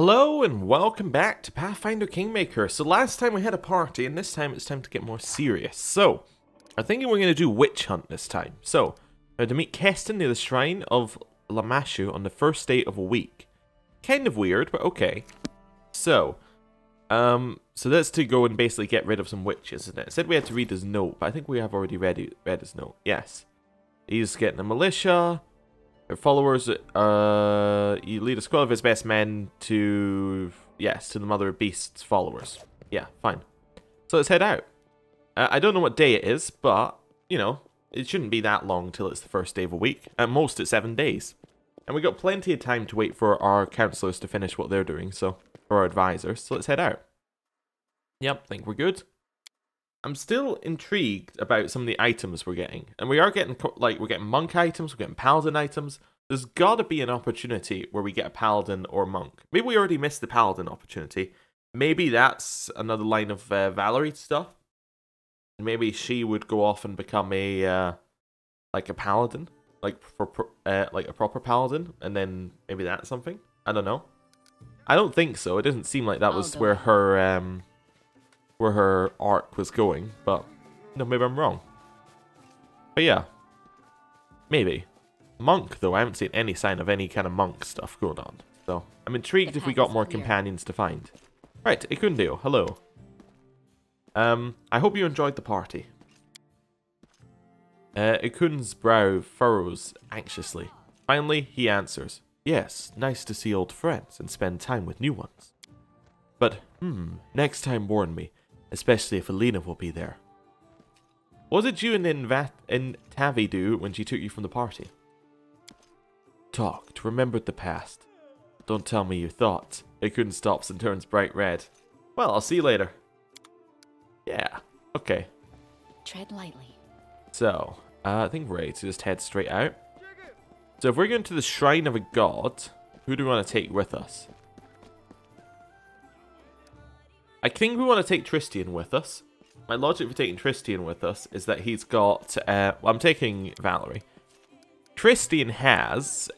Hello and welcome back to Pathfinder Kingmaker. So last time we had a party and this time it's time to get more serious. So, I'm thinking we're going to do Witch Hunt this time. So, I had to meet Keston near the Shrine of Lamashu on the first day of a week. Kind of weird, but okay. So that's to go and basically get rid of some witches, isn't it? It said we had to read his note, but I think we have already read his note. Yes. He's getting a militia. Their followers, you lead a squad of his best men to, yes, to the Mother of Beasts followers. Yeah, fine. So let's head out. I don't know what day it is, but, you know, it shouldn't be that long till it's the first day of a week. At most, it's 7 days. And we got plenty of time to wait for our counselors to finish what they're doing, so, or our advisors. So let's head out. Yep, think we're good. I'm still intrigued about some of the items we're getting. And we are getting, like, we're getting monk items, we're getting paladin items. There's gotta be an opportunity where we get a paladin or monk. Maybe we already missed the paladin opportunity. Maybe that's another line of Valerie stuff. Maybe she would go off and become a, like a paladin. Like, like a proper paladin. And then maybe that's something. I don't know. I don't think so. It doesn't seem like that was where her arc was going, but no, maybe I'm wrong. But yeah, maybe. Monk, though, I haven't seen any sign of any kind of monk stuff going on. So, I'm intrigued if we got more companions to find. Right, Ikundio, hello. I hope you enjoyed the party. Ikun's brow furrows anxiously. Finally, he answers. Yes, nice to see old friends and spend time with new ones. But, next time warn me. Especially if Alina will be there. What did you and Tavi do when she took you from the party? Talked, remembered the past. Don't tell me your thoughts. Ikun stops and turns bright red. Well, I'll see you later. Yeah, okay. Tread lightly. So, I think we're ready to just head straight out. So if we're going to the Shrine of a God, who do we want to take with us? I think we want to take Tristian with us. My logic for taking Tristian with us is that he's got... well, I'm taking Valerie. Tristian has...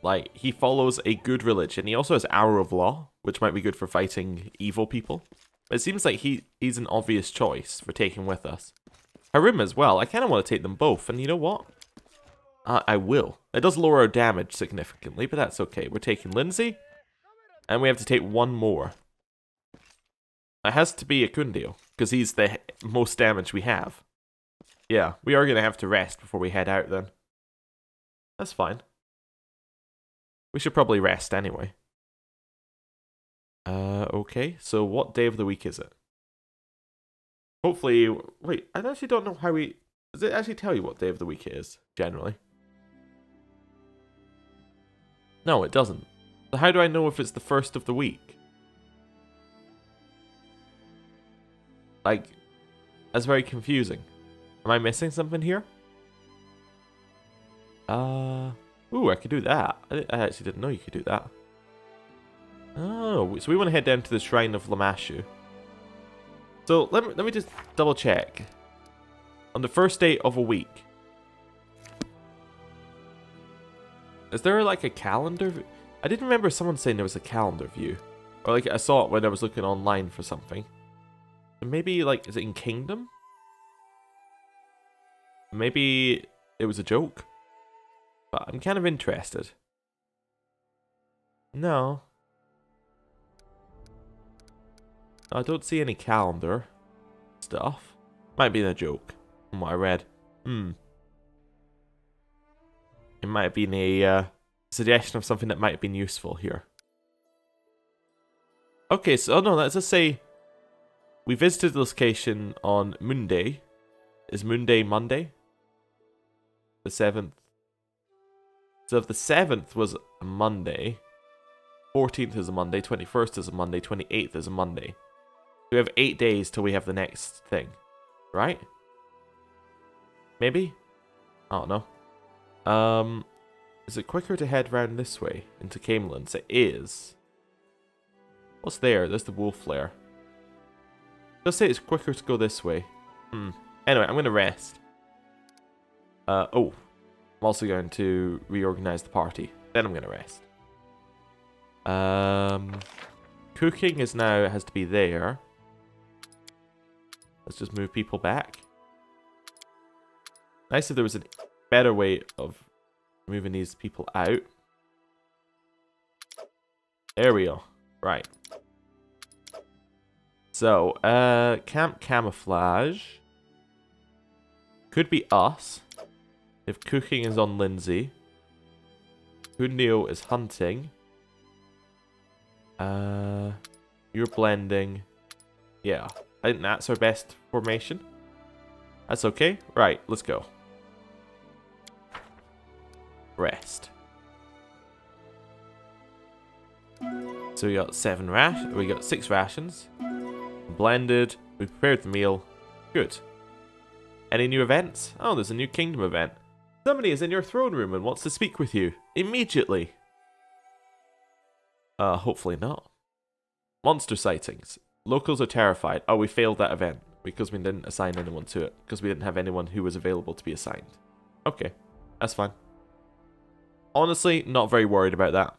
like, he follows a good religion. He also has Hour of Law, which might be good for fighting evil people. But it seems like he's an obvious choice for taking with us. Harim as well. I kind of want to take them both. And you know what? I will. It does lower our damage significantly, but that's okay. We're taking Lindsay. And we have to take one more. It has to be Ikundio, because he's the most damage we have. Yeah, we are going to have to rest before we head out then. That's fine. We should probably rest anyway. Okay, so what day of the week is it? Hopefully... Wait, I actually don't know how we... Does it actually tell you what day of the week it is, generally? No, it doesn't. So how do I know if it's the first of the week? Like, that's very confusing. Am I missing something here? Ooh, I could do that. I actually didn't know you could do that. Oh, so we want to head down to the Shrine of Lamashu. So let me just double check. On the first day of a week. Is there like a calendar? I didn't remember someone saying there was a calendar view. Or like I saw it when I was looking online for something. Maybe like, is it in Kingdom? Maybe it was a joke. But I'm kind of interested. No. I don't see any calendar stuff. Might be a joke from what I read. It might have been a suggestion of something that might have been useful here. Okay, so no, let's just say we visited the location on Monday. Is Monday Monday? The 7th. So if the 7th was a Monday, 14th is a Monday, 21st is a Monday, 28th is a Monday. We have 8 days till we have the next thing. Right? Maybe? I don't know. Is it quicker to head round this way into Camelins? It is. What's there? There's the wolf flare. Let's say it's quicker to go this way. Anyway, I'm going to rest. Oh. I'm also going to reorganize the party. Then I'm going to rest. Cooking is now has to be there. Let's just move people back. Nice if there was a better way of moving these people out. There we go. Right. So, camp camouflage. Could be us. If cooking is on Lindsay. Hundio is hunting. You're blending. Yeah. I think that's our best formation. That's okay. Right, let's go. Rest. So we got 6 rations. Blended. We prepared the meal. Good. Any new events? Oh, there's a new kingdom event. Somebody is in your throne room and wants to speak with you. Immediately. Hopefully not. Monster sightings. Locals are terrified. Oh, we failed that event because we didn't assign anyone to it. Because we didn't have anyone who was available to be assigned. Okay, that's fine. Honestly, not very worried about that.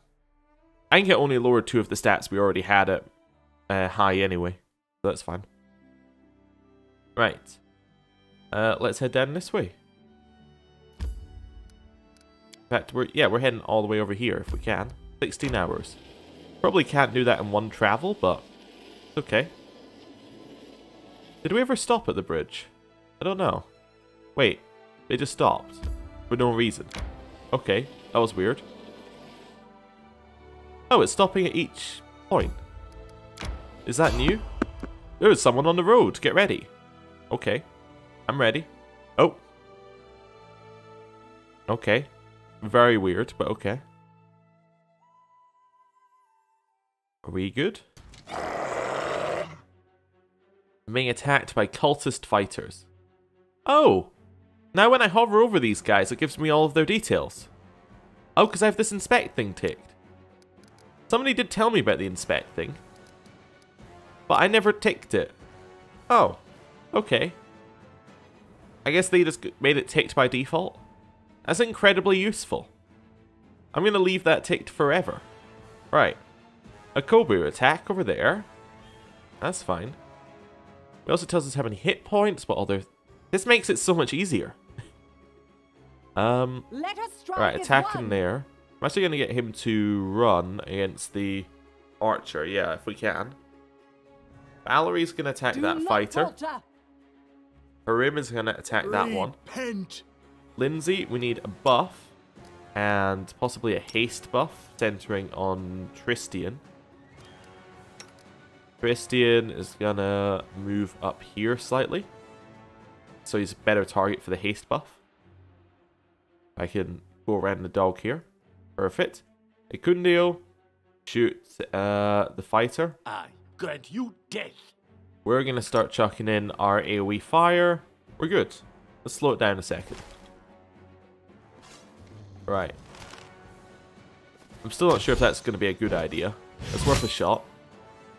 I think it only lowered 2 of the stats we already had at high anyway. So that's fine. Right. Let's head down this way. In fact, we're heading all the way over here if we can. 16 hours. Probably can't do that in one travel, but it's okay. Did we ever stop at the bridge? I don't know. Wait, they just stopped for no reason. Okay, that was weird. Oh, it's stopping at each point. Is that new? There is someone on the road. Get ready. Okay, I'm ready. Oh. Okay. Very weird, but okay. Are we good? I'm being attacked by cultist fighters. Oh! Now when I hover over these guys, it gives me all of their details. Oh, because I have this inspect thing ticked. Somebody did tell me about the inspect thing. But I never ticked it. Oh. Okay. I guess they just made it ticked by default. That's incredibly useful. I'm going to leave that ticked forever. Right. A Kobu attack over there. That's fine. It also tells us how many hit points, what other... This makes it so much easier. Right, attacking there. I'm actually going to get him to run against the archer. Yeah, if we can. Valerie's going to attack that fighter. Harim is going to attack that one. Lindsay, we need a buff. And possibly a haste buff. Centering on Tristian. Tristian is going to move up here slightly. So he's a better target for the haste buff. I can go around the dog here. Perfect. Ecundio, shoot the fighter. I grant you death. We're going to start chucking in our AoE fire. We're good. Let's slow it down a second. Right. I'm still not sure if that's going to be a good idea. It's worth a shot.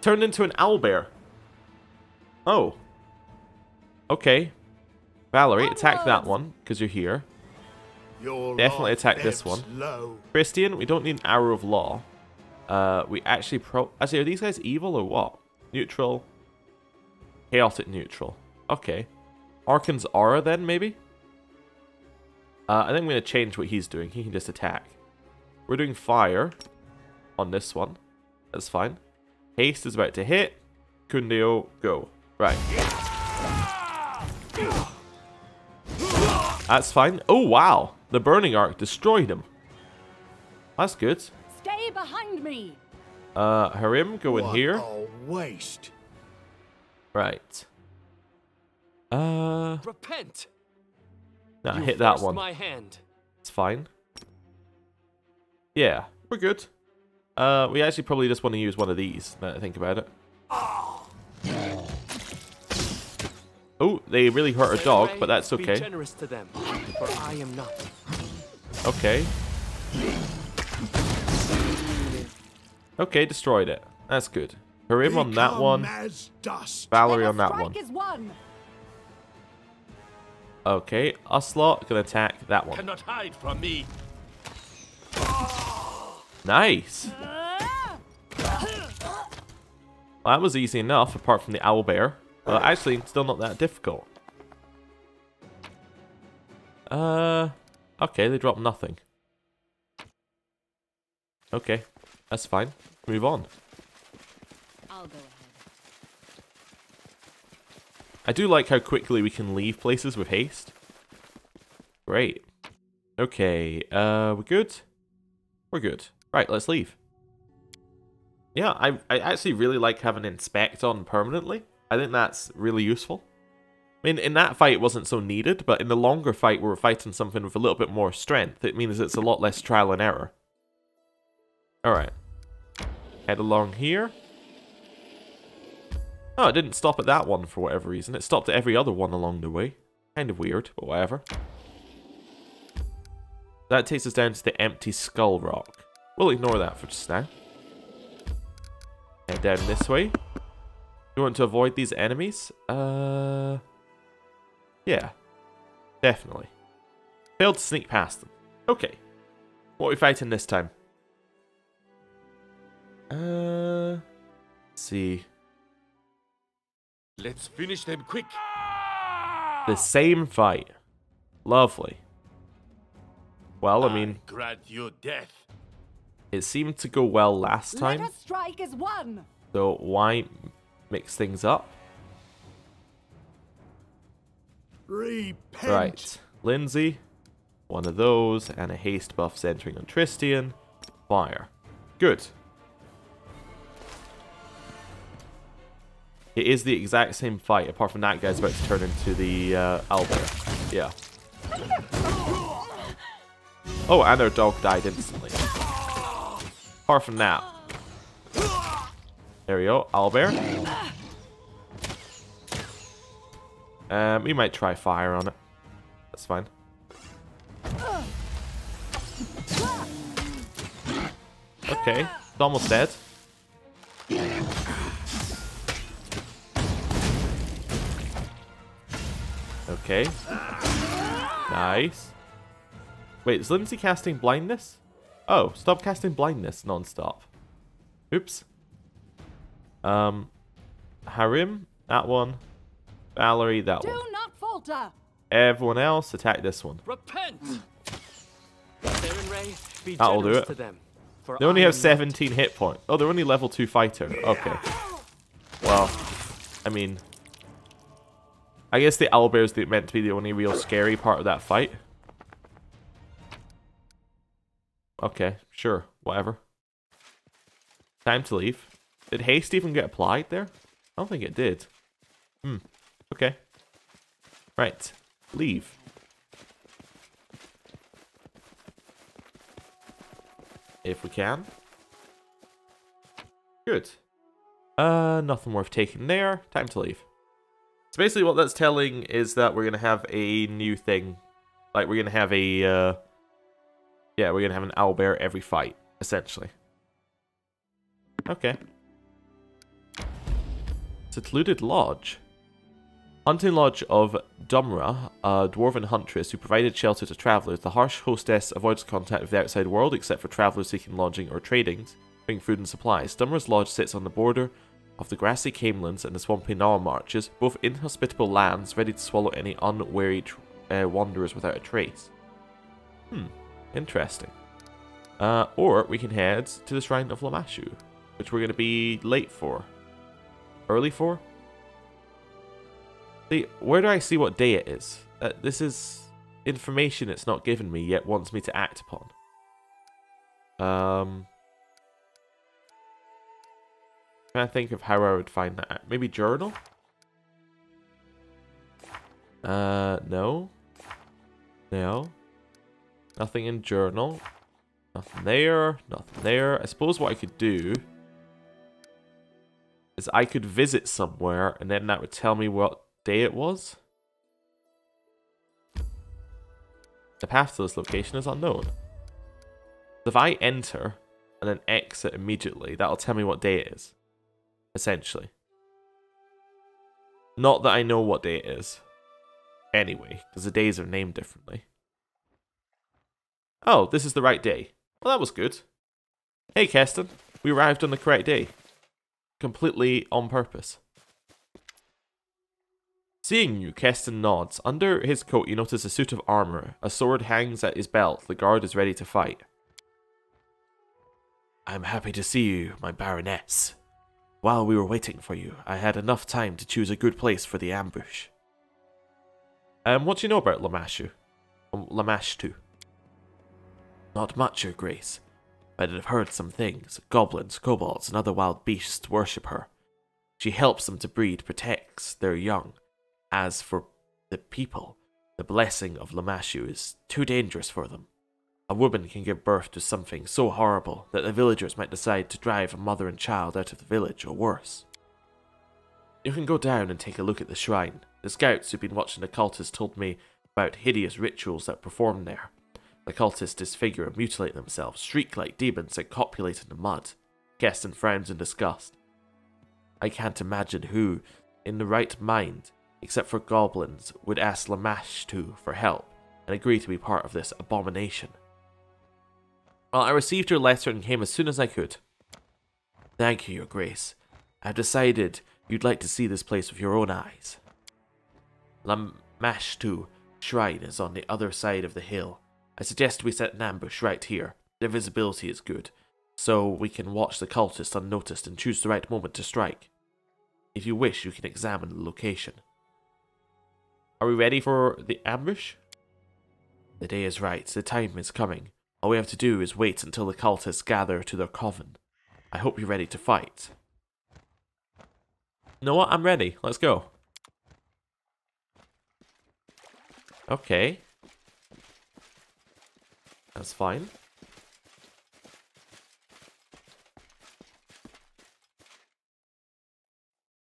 Turned into an owlbear. Oh. Okay. Valerie, attack that one, because you're here. Definitely attack this one. Christian, we don't need an Arrow of Law. We actually Actually, are these guys evil or what? Neutral. Chaotic neutral. Okay. Arkan's Aura then, maybe? I think I'm going to change what he's doing. He can just attack. We're doing fire on this one. That's fine. Haste is about to hit. Kundio, go. Right. That's fine. Oh, wow. The Burning Arc destroyed him. That's good. Stay behind me. Harim, go in here. A waste. Right. Repent. Nah, hit that one. My hand. It's fine. Yeah, we're good. We actually probably just want to use one of these, now that I think about it. Oh, they really hurt our dog, but that's okay. Be generous to them, for I am not. Okay. Okay, destroyed it. That's good. Harim on that one. Valerie on that one. Okay, Ocelot can attack that one. Cannot hide from me. Nice. Well, that was easy enough, apart from the owlbear. Well, actually, still not that difficult. Okay, they dropped nothing. Okay, that's fine. Move on. I'll go ahead. I do like how quickly we can leave places with haste. Great. Okay, we're good? We're good. Right, let's leave. Yeah, I actually really like having inspect on permanently. I think that's really useful. I mean, in that fight it wasn't so needed, but in the longer fight where we're fighting something with a little bit more strength, it means it's a lot less trial and error. Alright. Head along here. Oh, it didn't stop at that one for whatever reason. It stopped at every other one along the way. Kind of weird, but whatever. That takes us down to the empty skull rock. We'll ignore that for just now. Head down this way. You want to avoid these enemies? Yeah. Definitely. Failed to sneak past them. Okay. What are we fighting this time? Let's see. Let's finish them quick. The same fight. Lovely. Well, I mean, grant you death. it seemed to go well last time. Let us strike as one. So why mix things up? Repent. Right. Lindsay. One of those. And a haste buff centering on Tristian. Fire. Good. It is the exact same fight, apart from that guy's about to turn into the owlbear. Yeah. Oh, and our dog died instantly. Apart from that. There we go, owlbear. We might try fire on it. That's fine. Okay, it's almost dead. Okay. Nice. Wait, is Lindsay casting blindness? Oh, stop casting blindness non-stop. Oops. Harim, that one. Valerie, that one. Do not falter. Everyone else, attack this one. Repent. Theron Ray, be That'll do generous it. to them, for They only I have am 17 hit points. Oh, they're only level 2 fighter. Okay. Well, I mean, I guess the owlbear is meant to be the only real scary part of that fight. Okay, sure, whatever. Time to leave. Did haste even get applied there? I don't think it did. Okay. Right, leave. If we can. Good. Nothing worth taking there. Time to leave. So basically what that's telling is that we're going to have a new thing. Like, we're going to have a, yeah, we're going to have an owlbear every fight, essentially. Okay. Secluded Lodge. Hunting Lodge of Dumra, a dwarven huntress who provided shelter to travellers. The harsh hostess avoids contact with the outside world except for travellers seeking lodging or trading, bring food and supplies. Dumra's lodge sits on the border of the grassy camelands and the swampy Nile marches, both inhospitable lands ready to swallow any unwary wanderers without a trace. Interesting. Or we can head to the Shrine of Lamashu, which we're going to be late for. Early for? See, where do I see what day it is? This is information it's not given me yet wants me to act upon. Trying to think of how I would find that. Maybe journal? No. No. Nothing in journal. Nothing there. Nothing there. I suppose what I could do is I could visit somewhere and then that would tell me what day it was. The path to this location is unknown. If I enter and then exit immediately, that'll tell me what day it is. Essentially. Not that I know what day it is. Anyway, because the days are named differently. Oh, this is the right day. Well, that was good. Hey, Keston. We arrived on the correct day. completely on purpose. Seeing you, Keston nods. Under his coat, you notice a suit of armor. A sword hangs at his belt. The guard is ready to fight. I'm happy to see you, my Baroness. While we were waiting for you, I had enough time to choose a good place for the ambush. What do you know about Lamashtu? Not much, Your Grace, but I've heard some things. Goblins, kobolds, and other wild beasts worship her. She helps them to breed, protects their young. As for the people, the blessing of Lamashu is too dangerous for them. A woman can give birth to something so horrible that the villagers might decide to drive a mother and child out of the village, or worse. You can go down and take a look at the shrine. The scouts who've been watching the cultists told me about hideous rituals that perform there. The cultists disfigure and mutilate themselves, shriek like demons, and copulate in the mud. Keston frowns in disgust. I can't imagine who, in the right mind, except for goblins, would ask Lamashtu for help and agree to be part of this abomination. Well, I received your letter and came as soon as I could. Thank you, Your Grace. I've decided you'd like to see this place with your own eyes. Lamashtu Shrine is on the other side of the hill. I suggest we set an ambush right here. The visibility is good, so we can watch the cultists unnoticed and choose the right moment to strike. If you wish, you can examine the location. Are we ready for the ambush? The day is right. The time is coming. All we have to do is wait until the cultists gather to their coven. I hope you're ready to fight. You know what? I'm ready. Let's go. Okay. That's fine.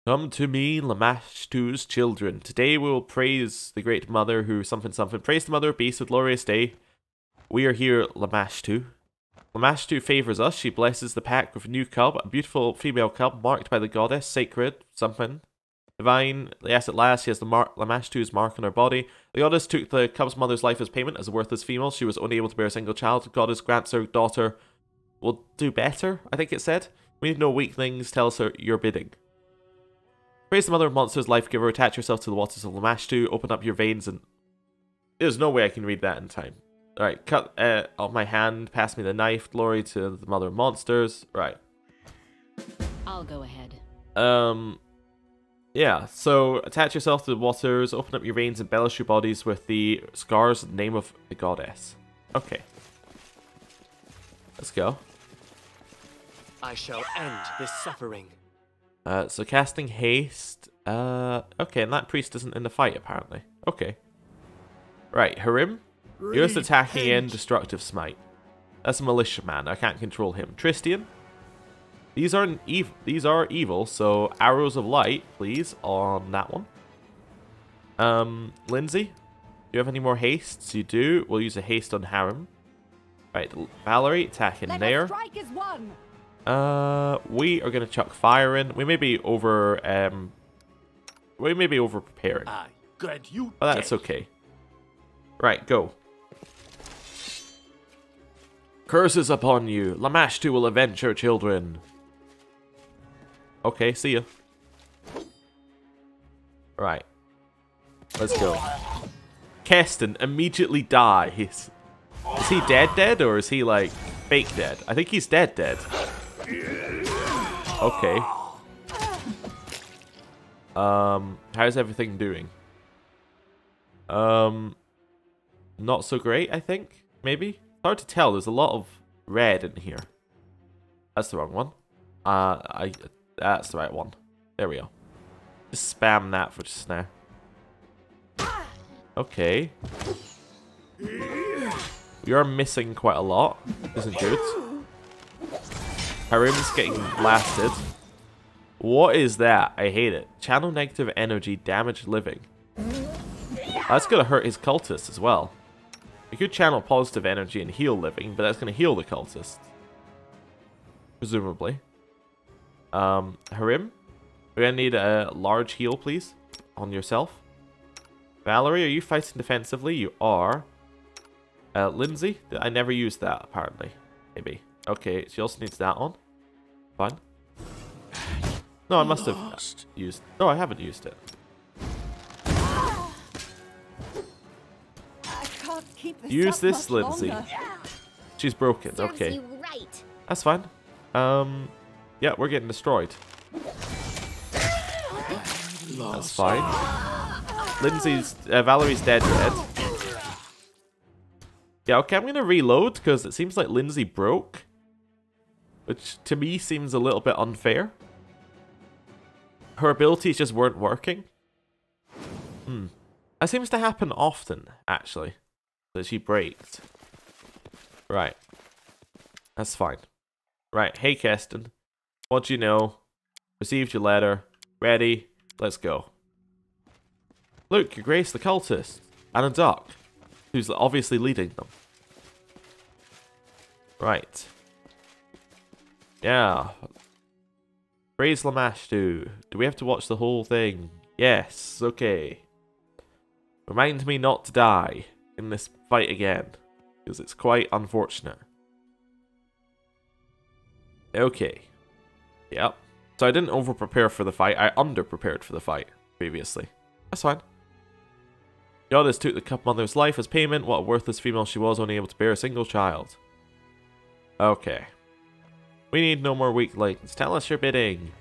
Come to me, Lamashtu's children. Today we will praise the great mother who something. Praise the mother of beasts with glorious day. We are here, Lamashtu. Lamashtu favors us. She blesses the pack with a new cub, a beautiful female cub marked by the goddess, sacred, something. Divine, yes, at last, she has the Lamashtu's mark on her body. The goddess took the cub's mother's life as payment. As a worthless female, she was only able to bear a single child. The goddess grants her daughter will do better, I think it said. We need no weaklings, tell us your bidding. Praise the mother of monsters, life giver. Attach yourself to the waters of Lamashtu. Open up your veins and... There's no way I can read that in time. Alright, cut off my hand. Pass me the knife. Glory to the mother of monsters. Right. I'll go ahead. Yeah, so attach yourself to the waters. Open up your veins and embellish your bodies with the scars in the name of the goddess. Okay. Let's go. I shall end this suffering. So casting haste. Okay, and that priest isn't in the fight, apparently. Okay. Right, Harim. Use attacking and destructive smite. That's a militia man. I can't control him. Tristian. These are evil, so arrows of light, please, on that one. Lindsay. Do you have any more hastes? You do. We'll use a haste on Harim. Right, Valerie, attack in there. Strike is one. We are gonna chuck fire in. We may be over preparing. I grant you But that's okay. Right, go. Curses upon you. Lamashtu will avenge her children. Okay, see ya. Right. Let's go. Keston immediately dies. Is he dead, or is he, like, fake dead? I think he's dead. Okay. How's everything doing? Not so great, I think. Maybe? It's hard to tell. There's a lot of red in here. That's the wrong one. That's the right one. There we go. Just spam that for just now. Okay. We are missing quite a lot. Isn't good. Harim's getting blasted. What is that? I hate it. Channel negative energy, damage living. That's gonna hurt his cultists as well. You could channel positive energy and heal living, but that's gonna heal the cultists. Presumably. Harim? We're gonna need a large heal, please. On yourself. Valerie, are you fighting defensively? You are. Lindsay? I never used that, apparently. Maybe. Okay, she also needs that on. Fine. No, I must have used... No, I haven't used it. I can't keep this Use up this, much Lindsay. longer. She's broken. Serves Okay. you right. That's fine. Yeah, we're getting destroyed. That's fine. Valerie's dead. Yeah, okay, I'm gonna reload because it seems like Lindsay broke. Which to me seems a little bit unfair. Her abilities just weren't working. That seems to happen often, actually. That she breaks. Right. That's fine. Right, hey Keston. What do you know? Received your letter. Ready? Let's go. Look, your grace, the cultist. And a duck. Who's obviously leading them. Right. Yeah. Praise Lamashtu. Do we have to watch the whole thing? Yes, okay. Remind me not to die in this fight again. Because it's quite unfortunate. Okay. Yep. So I didn't over-prepare for the fight. I under-prepared for the fight previously. That's fine. Goddess took the cup mother's life as payment. What a worthless female she was, only able to bear a single child. Okay. We need no more weaklings. Tell us your bidding.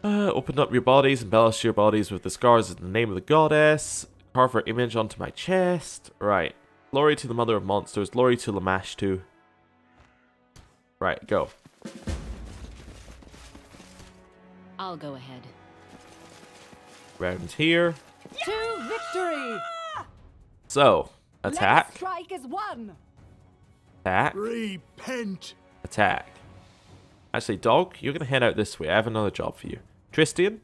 Open up your bodies, embellish your bodies with the scars in the name of the goddess. Carve her image onto my chest. Right. Glory to the mother of monsters. Glory to Lamashtu. Right, go. I'll go ahead. Round here. To victory! So, attack. Let's strike as one! Attack. Repent. Attack. Actually, dog, you're going to head out this way. I have another job for you. Tristian,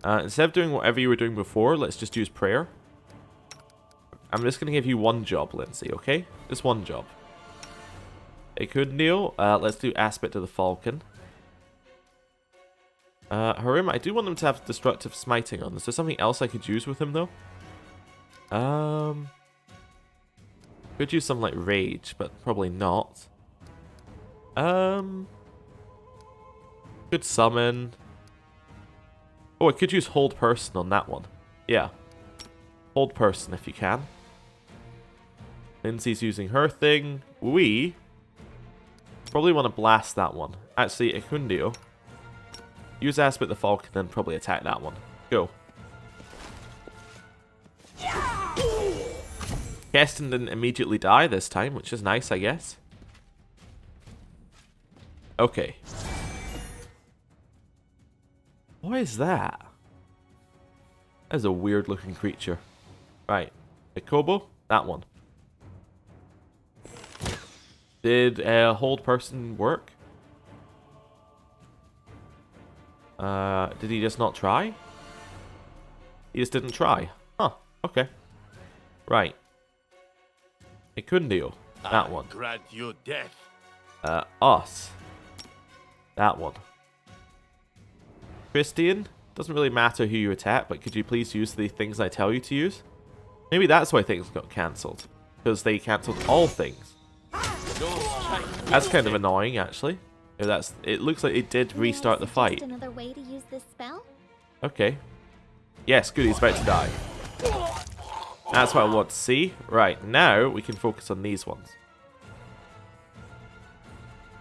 instead of doing whatever you were doing before, let's just use prayer. I'm just going to give you one job, Lindsay, okay? Just one job. Ekundil, let's do Aspect of the Falcon. Harim, I do want him to have Destructive Smiting on. Is there something else I could use with him, though? Could use something like Rage, but probably not. Could summon. Oh, I could use Hold Person on that one. Yeah. Hold Person if you can. Lindsay's using her thing. We probably want to blast that one. Actually, Ekundio. Use Aspect the Falcon, then probably attack that one. Go. Keston didn't immediately die this time, which is nice, I guess. Okay. What is that? That is a weird looking creature. Right. Ikobo? That one. Did Hold Person work? Did he just not try? He just didn't try. Huh. Okay. Right. Ekundio. That one. Grant you death. Us. That one. Christian, doesn't really matter who you attack, but could you please use the things I tell you to use? Maybe that's why things got cancelled. Because they cancelled all things. That's kind of annoying, actually. It looks like it did restart the fight. Another way to use this spell? Okay. Yes, good, he's about to die. That's what I want to see. Right, now we can focus on these ones.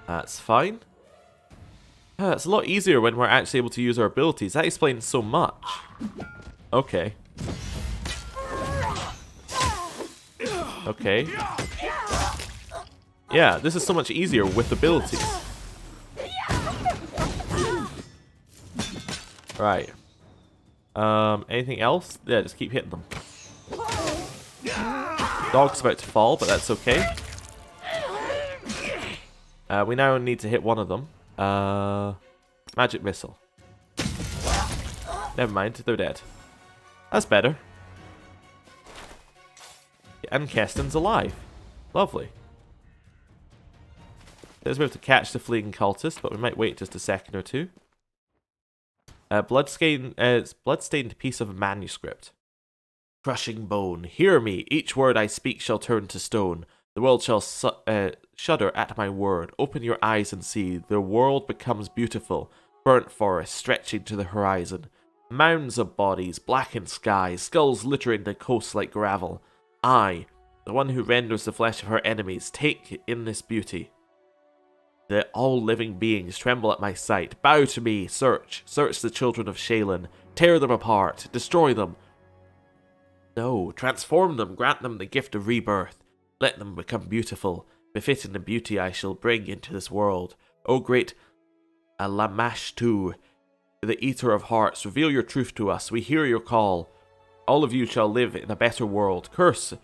That's fine. It's a lot easier when we're actually able to use our abilities. That explains so much. Okay. Okay. Yeah, this is so much easier with abilities. Right. Anything else? Yeah, just keep hitting them. Dog's about to fall, but that's okay. We now need to hit one of them. Magic Missile. Never mind, they're dead. That's better. And Keston's alive. Lovely. Says we have to catch the fleeing cultist, but we might wait just a second or two. Bloodstained piece of manuscript. Crushing bone, hear me, each word I speak shall turn to stone. The world shall shudder at my word. Open your eyes and see, the world becomes beautiful. Burnt forests stretching to the horizon. Mounds of bodies, blackened skies, skulls littering the coast like gravel. I, the one who renders the flesh of her enemies, take in this beauty. The all living beings tremble at my sight. Bow to me, search the children of Shaylin. Tear them apart, destroy them. No, transform them, grant them the gift of rebirth. Let them become beautiful, befitting the beauty I shall bring into this world. O great Alamashtu, the Eater of Hearts, reveal your truth to us. We hear your call. All of you shall live in a better world. Curse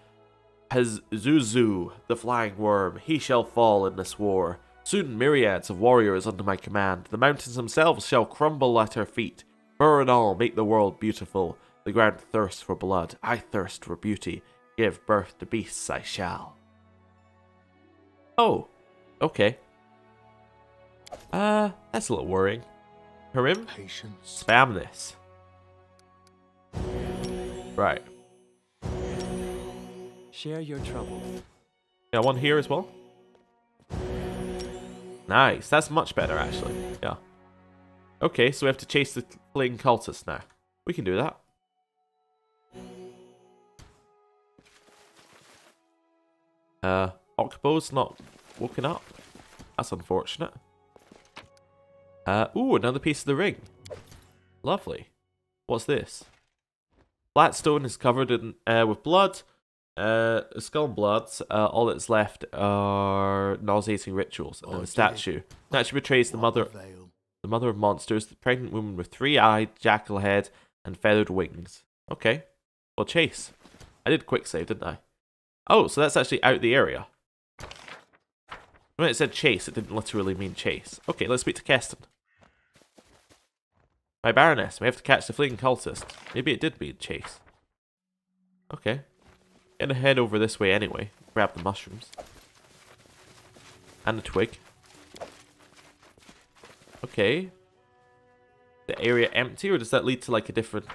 Pazuzu, the flying worm. He shall fall in this war. Soon myriads of warriors under my command. The mountains themselves shall crumble at our feet. Burn all, make the world beautiful. The ground thirsts for blood. I thirst for beauty. Give birth to beasts I shall. Oh, okay. That's a little worrying. Harim? Patience. Spam this. Right. Share your trouble. Yeah, one here as well. Nice. That's much better, actually. Yeah. Okay, so we have to chase the fleeing cultists now. We can do that. Oxbow's not woken up. That's unfortunate. Ooh, another piece of the ring. Lovely. What's this? Flat stone is covered in with blood. Skull and blood. All that's left are nauseating rituals. And then the statue. Statue betrays the mother of monsters, the pregnant woman with 3-eyed jackal head and feathered wings. Okay. Well, chase. I did quick save, didn't I? Oh, so that's actually out the area. When it said chase, it didn't literally mean chase. Okay, let's speak to Keston. My Baroness, we have to catch the fleeing cultist. Maybe it did mean chase. Okay. Gonna head over this way anyway. Grab the mushrooms. And a twig. Okay. The area empty, or does that lead to like a different...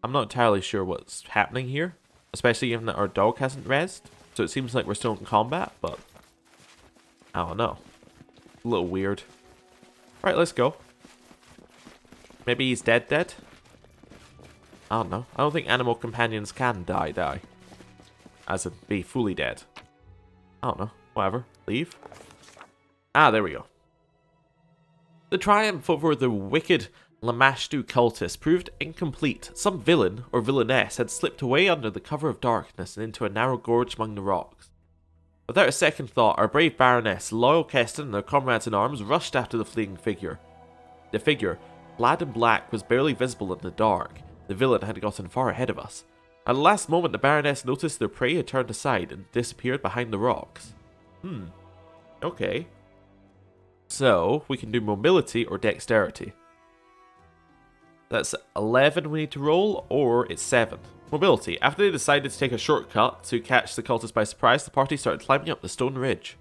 I'm not entirely sure what's happening here. Especially given that our dog hasn't rezzed. So it seems like we're still in combat, but... I don't know. A little weird. Alright, let's go. Maybe he's dead? I don't know. I don't think animal companions can die. As in, be fully dead. I don't know. Whatever. Leave. Ah, there we go. The triumph over the wicked Lamashtu cultists proved incomplete. Some villain or villainess had slipped away under the cover of darkness and into a narrow gorge among the rocks. Without a second thought, our brave Baroness, loyal Keston, and their comrades in arms rushed after the fleeing figure. The figure, clad in black, was barely visible in the dark. The villain had gotten far ahead of us. At the last moment, the Baroness noticed their prey had turned aside and disappeared behind the rocks. Okay. So, we can do mobility or dexterity. That's 11 we need to roll, or it's 7. Mobility. After they decided to take a shortcut to catch the cultists by surprise, the party started climbing up the stone ridge.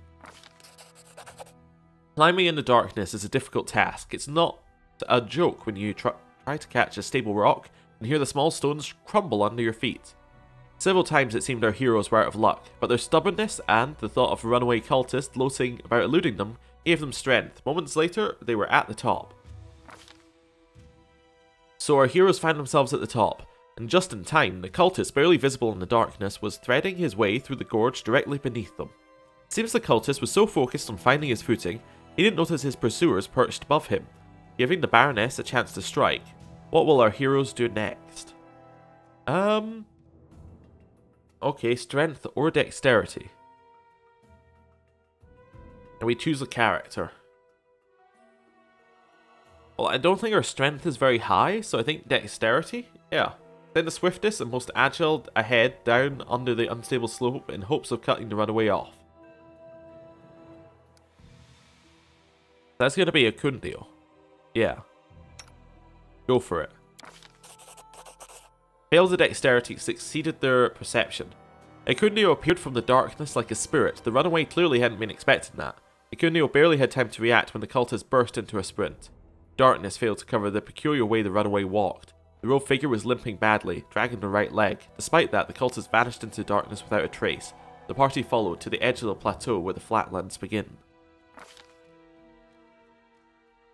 Climbing in the darkness is a difficult task. It's not a joke when you try to catch a stable rock and hear the small stones crumble under your feet. Several times it seemed our heroes were out of luck, but their stubbornness and the thought of a runaway cultist gloating about eluding them gave them strength. Moments later, they were at the top. So our heroes found themselves at the top, and just in time, the cultist, barely visible in the darkness, was threading his way through the gorge directly beneath them. It seems the cultist was so focused on finding his footing, he didn't notice his pursuers perched above him, giving the Baroness a chance to strike. What will our heroes do next? Okay, strength or dexterity. And we choose a character. Well, I don't think our strength is very high, so I think dexterity? Yeah. Then the swiftest and most agile ahead down under the unstable slope in hopes of cutting the runaway off. That's going to be a Kundio. Yeah. Go for it. Fails of dexterity succeeded their perception. Ekundio appeared from the darkness like a spirit. The runaway clearly hadn't been expecting that. Ekundio barely had time to react when the cultist burst into a sprint. Darkness failed to cover the peculiar way the runaway walked. The robed figure was limping badly, dragging the right leg. Despite that, the cultist vanished into darkness without a trace. The party followed to the edge of the plateau where the flatlands begin.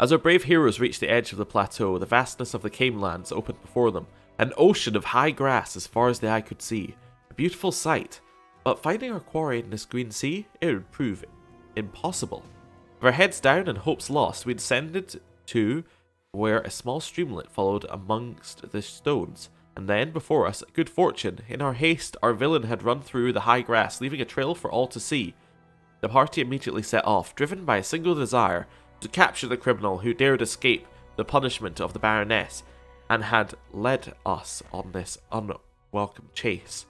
As our brave heroes reached the edge of the plateau, the vastness of the Canelands opened before them, an ocean of high grass as far as the eye could see. A beautiful sight, but finding our quarry in this green sea, it would prove impossible. With our heads down and hopes lost, we descended to where a small streamlet followed amongst the stones, and then, before us, good fortune. In our haste, our villain had run through the high grass, leaving a trail for all to see. The party immediately set off, driven by a single desire to capture the criminal who dared escape the punishment of the Baroness and had led us on this unwelcome chase.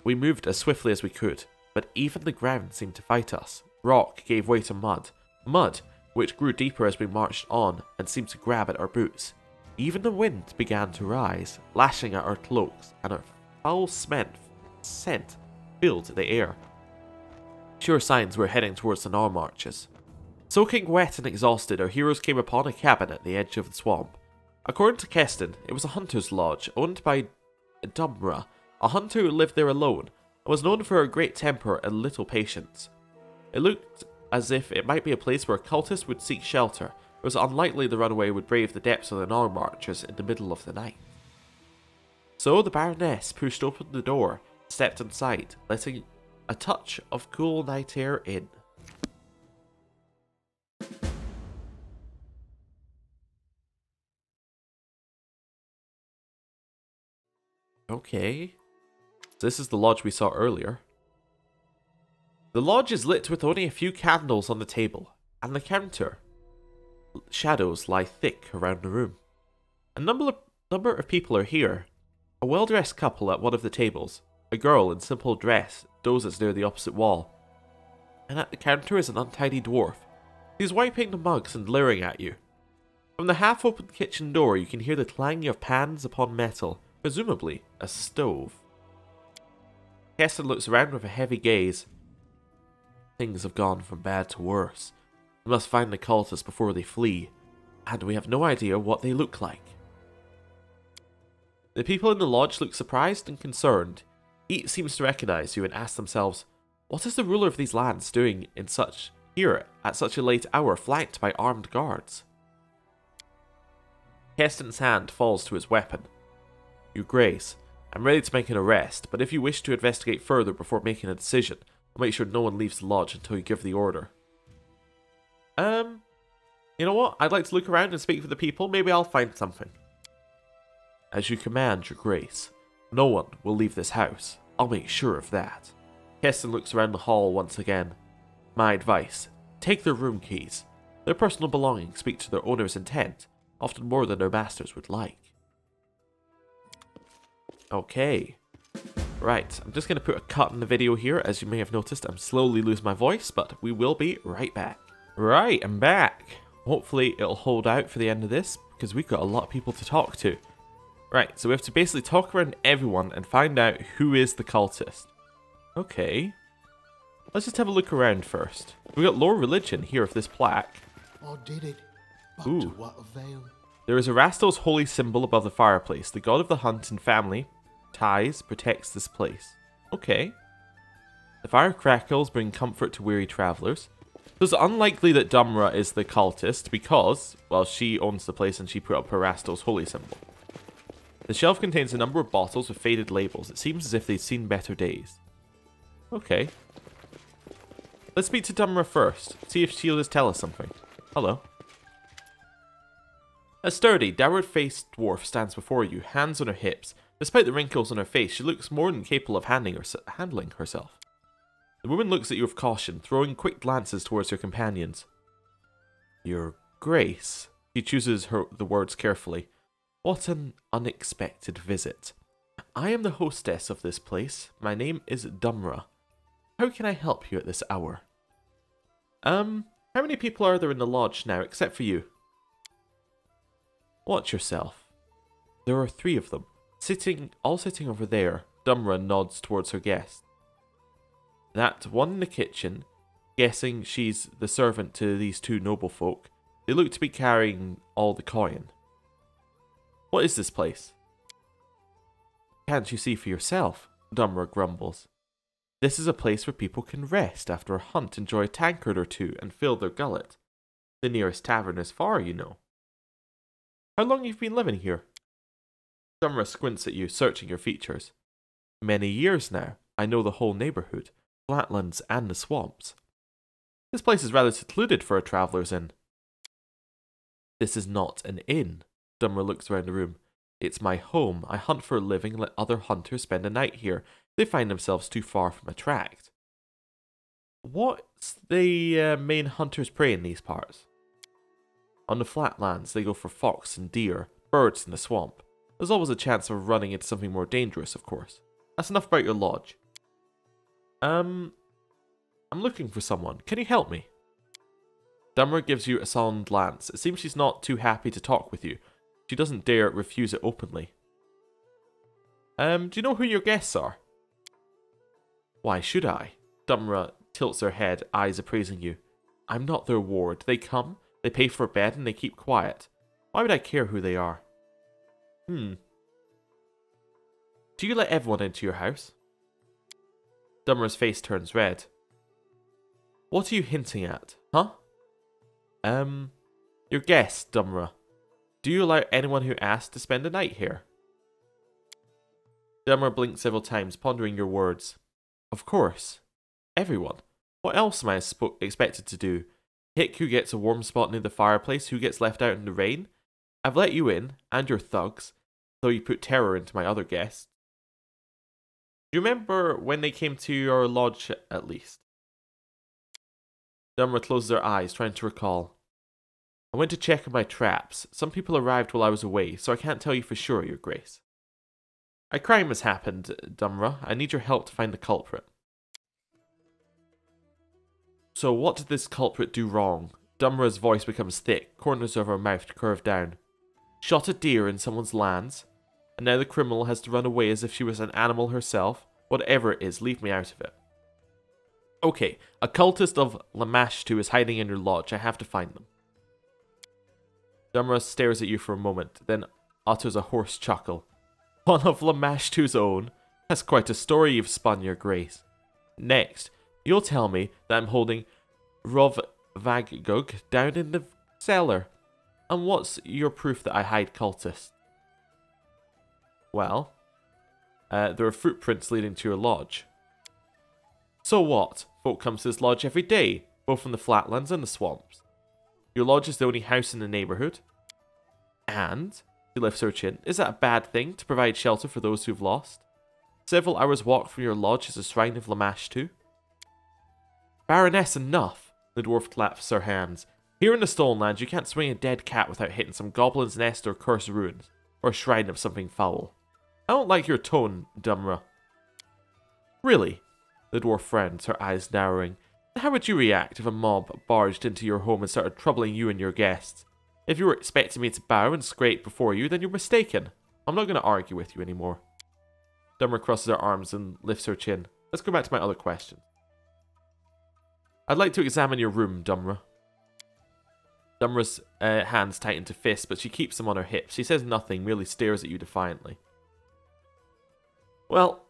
We moved as swiftly as we could, but even the ground seemed to fight us. Rock gave way to mud. Mud, which grew deeper as we marched on and seemed to grab at our boots. Even the wind began to rise, lashing at our cloaks, and our foul scent filled the air. Sure signs we're heading towards the Gnar Marches. Soaking wet and exhausted, our heroes came upon a cabin at the edge of the swamp. According to Keston, it was a hunter's lodge owned by Dumra, a hunter who lived there alone, and was known for her great temper and little patience. It looked as if it might be a place where cultists would seek shelter. It was unlikely the runaway would brave the depths of the Gnar Marches in the middle of the night. So the Baroness pushed open the door, stepped inside, letting a touch of cool night air in. Okay. This is the lodge we saw earlier. The lodge is lit with only a few candles on the table, and the counter. Shadows lie thick around the room. A number of people are here. A well-dressed couple at one of the tables. A girl in simple dress dozes near the opposite wall. And at the counter is an untidy dwarf. He's wiping the mugs and leering at you. From the half-open kitchen door you can hear the clanging of pans upon metal, presumably a stove. Keston looks around with a heavy gaze. Things have gone from bad to worse. We must find the cultists before they flee, and we have no idea what they look like. The people in the lodge look surprised and concerned. Each seems to recognize you and ask themselves, what is the ruler of these lands doing here at such a late hour, flanked by armed guards? Keston's hand falls to his weapon. Your Grace, I'm ready to make an arrest, but if you wish to investigate further before making a decision, I'll make sure no one leaves the lodge until you give the order. You know what? I'd like to look around and speak for the people. Maybe I'll find something. As you command, Your Grace. No one will leave this house. I'll make sure of that. Keston looks around the hall once again. My advice, take their room keys. Their personal belongings speak to their owner's intent, often more than their masters would like. Okay. Right, I'm just going to put a cut in the video here. As you may have noticed, I'm slowly losing my voice, but we will be right back. Right, I'm back. Hopefully it'll hold out for the end of this, because we've got a lot of people to talk to. Right, so we have to basically talk around everyone and find out who is the cultist. Okay. Let's just have a look around first. We got lore religion here with this plaque. I did it, but Ooh. to what avail? There is Erastel's holy symbol above the fireplace. The god of the hunt and family ties protects this place. Okay. The fire crackles bring comfort to weary travelers. So it's unlikely that Dumra is the cultist because, well, she owns the place and she put up Erastel's holy symbol. The shelf contains a number of bottles with faded labels. It seems as if they've seen better days. Okay. Let's speak to Dumra first. See if she'll just tell us something. Hello. A sturdy, dour-faced dwarf stands before you, hands on her hips. Despite the wrinkles on her face, she looks more than capable of handling herself. The woman looks at you with caution, throwing quick glances towards her companions. Your Grace. She chooses the words carefully. What an unexpected visit. I am the hostess of this place. My name is Dumra. How can I help you at this hour? How many people are there in the lodge now, except for you? Watch yourself. There are 3 of them, all sitting over there. Dumra nods towards her guest. That one in the kitchen, guessing she's the servant to these 2 noble folk. They look to be carrying all the coin. What is this place? Can't you see for yourself? Dumra grumbles. This is a place where people can rest after a hunt, enjoy a tankard or 2, and fill their gullet. The nearest tavern is far, you know. How long have you been living here? Dumra squints at you, searching your features. Many years now. I know the whole neighborhood, flatlands and the swamps. This place is rather secluded for a traveler's inn. This is not an inn. Dumra looks around the room. It's my home. I hunt for a living and let other hunters spend a night here. They find themselves too far from a tract. What's the main hunter's prey in these parts? On the flatlands, they go for fox and deer, birds in the swamp. There's always a chance of running into something more dangerous, of course. That's enough about your lodge. I'm looking for someone. Can you help me? Dumra gives you a solemn glance. It seems she's not too happy to talk with you. She doesn't dare refuse it openly. Do you know who your guests are? Why should I? Dumra tilts her head, eyes appraising you. I'm not their ward. They come, they pay for a bed, and they keep quiet. Why would I care who they are? Do you let everyone into your house? Dumra's face turns red. What are you hinting at, huh? Your guests, Dumra. Do you allow anyone who asks to spend a night here? Dumra blinks several times, pondering your words. Of course. Everyone. What else am I expected to do? Pick who gets a warm spot near the fireplace, who gets left out in the rain? I've let you in, and your thugs, though you put terror into my other guests. Do you remember when they came to your lodge, at least? Dumra closes her eyes, trying to recall. I went to check on my traps. Some people arrived while I was away, so I can't tell you for sure, Your Grace. A crime has happened, Dumra. I need your help to find the culprit. So what did this culprit do wrong? Dumra's voice becomes thick, corners of her mouth curve down. Shot a deer in someone's lands, and now the criminal has to run away as if she was an animal herself. Whatever it is, leave me out of it. Okay, a cultist of Lamashtu is hiding in your lodge. I have to find them. Dumra stares at you for a moment, then utters a hoarse chuckle. One of Lamashtu's own? That's quite a story you've spun, Your Grace. Next, you'll tell me that I'm holding Rovvaggug down in the cellar. And what's your proof that I hide cultists? Well, there are footprints leading to your lodge. So what? Folk come to this lodge every day, both from the flatlands and the swamps. Your lodge is the only house in the neighborhood. And, she lifts her chin, is that a bad thing to provide shelter for those who've lost? Several hours' walk from your lodge is a shrine of Lamashtu. Baroness, enough! The dwarf claps her hands. Here in the Stolen Lands, you can't swing a dead cat without hitting some goblin's nest or cursed ruins, or a shrine of something foul. I don't like your tone, Dumra. Really? The dwarf frowns, her eyes narrowing. How would you react if a mob barged into your home and started troubling you and your guests? If you were expecting me to bow and scrape before you, then you're mistaken. I'm not going to argue with you anymore. Dumra crosses her arms and lifts her chin. Let's go back to my other question. I'd like to examine your room, Dumra. Dumra's hands tighten to fists, but she keeps them on her hips. She says nothing, merely stares at you defiantly. Well,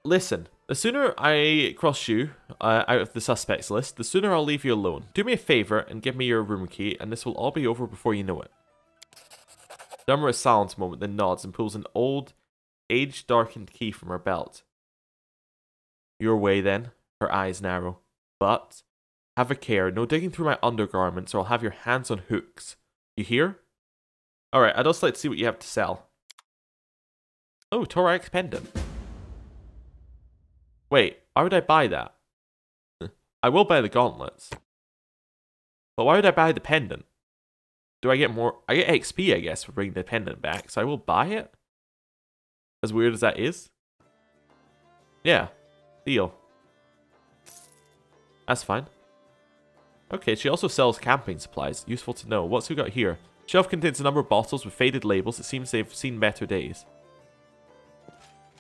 listen. The sooner I cross you out of the suspects list, the sooner I'll leave you alone. Do me a favour and give me your room key, and this will all be over before you know it. Dumra is silent a moment, then nods and pulls an old, age-darkened key from her belt. Your way, then. Her eyes narrow. But, have a care, no digging through my undergarments or I'll have your hands on hooks. You hear? Alright, I'd also like to see what you have to sell. Oh, Thorax pendant. Wait, why would I buy that? I will buy the gauntlets. But why would I buy the pendant? Do I get more? I get XP, I guess, for bringing the pendant back, so I will buy it? As weird as that is. Yeah, deal. That's fine. Okay, she also sells camping supplies. Useful to know. What's we got here? Shelf contains a number of bottles with faded labels. It seems they've seen better days.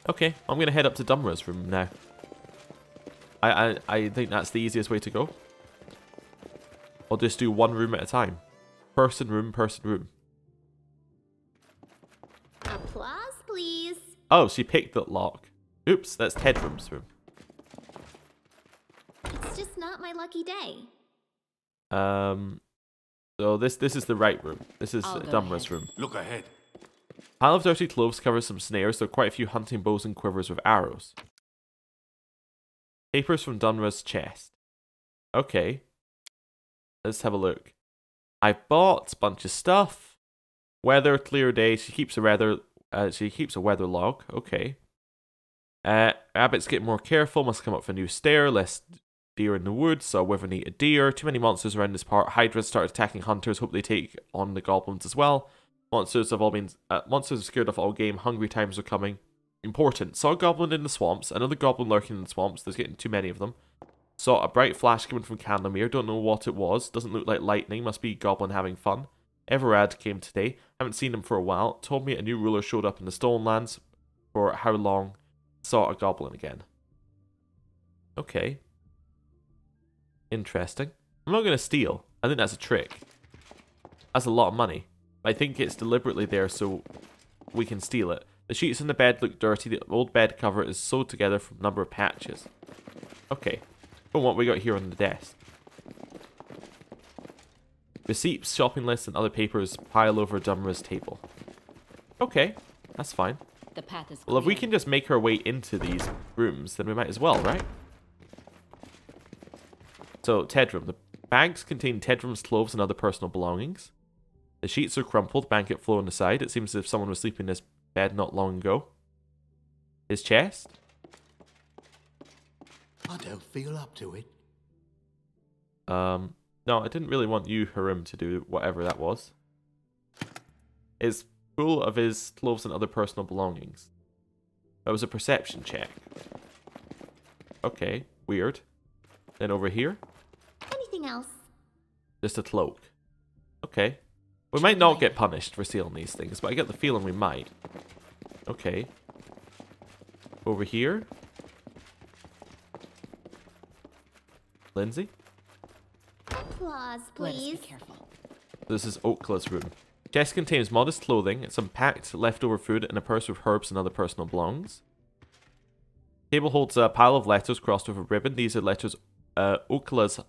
Okay, I'm going to head up to Dumra's room now. I think that's the easiest way to go. I'll just do one room at a time. Person, room, person, room. Applause, please. Oh, she picked that lock. Oops, that's Tedrum's room. It's just not my lucky day. So this is the right room. This is I'll go Dunra's ahead. room. Look ahead. Pile of dirty clothes covers some snares. There are quite a few hunting bows and quivers with arrows. Papers from Dunra's chest. Okay. Let's have a look. I bought a bunch of stuff. Weather, clear day. She keeps a weather log. Okay. Rabbits get more careful. Must come up for a new stair. Less deer in the woods. Saw a wyvern eat a deer. Too many monsters around this part. Hydras start attacking hunters. Hope they take on the goblins as well. Monsters are scared of all game. Hungry times are coming. Important. Saw a goblin in the swamps. Another goblin lurking in the swamps. There's getting too many of them. Saw a bright flash coming from Candlemere. Don't know what it was. Doesn't look like lightning. Must be goblin having fun. Everard came today. Haven't seen him for a while. Told me a new ruler showed up in the Stonelands. For how long? Saw a goblin again. Okay. Interesting. I'm not going to steal. I think that's a trick. That's a lot of money. I think it's deliberately there so we can steal it. The sheets in the bed look dirty. The old bed cover is sewed together from a number of patches. Okay. But what we got here on the desk? Receipts, shopping lists, and other papers pile over Dunra's table. Okay. That's fine. The path is Well, if we clear. can just make our way into these rooms, then we might as well, right? So, Tedrum. The bags contain Tedrum's clothes and other personal belongings. The sheets are crumpled, blanket floor on the side. It seems as if someone was sleeping in this bed not long ago. His chest? I don't feel up to it. No, I didn't really want you, Harim, to do whatever that was. It's full of his clothes and other personal belongings. That was a perception check. Okay, weird. Then over here, Anything else? just a cloak. Okay. We might not get punished for stealing these things, but I get the feeling we might. Okay. Over here. Lindsay? Applause, Let us be please. careful. This is Oakla's room. Chest contains modest clothing, some packed leftover food, and a purse with herbs and other personal belongings. Table holds a pile of letters crossed with a ribbon. These are letters Oakla's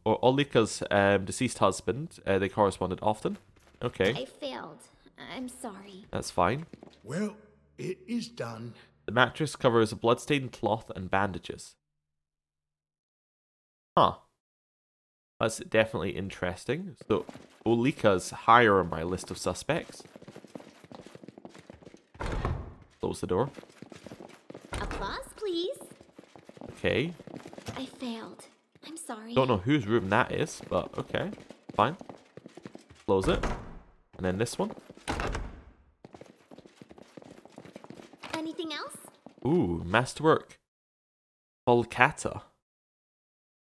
or Olika's deceased husband. They corresponded often. Okay, I failed. I'm sorry. that's fine. Well, it is done. The mattress covers a bloodstained cloth and bandages. Huh. That's definitely interesting. So, Olika's higher on my list of suspects. Close the door. Applause, please. Okay. I failed. I'm sorry. Don't know whose room that is, but okay. Fine. Close it. And then this one. Anything else? Ooh, masterwork. Volcata.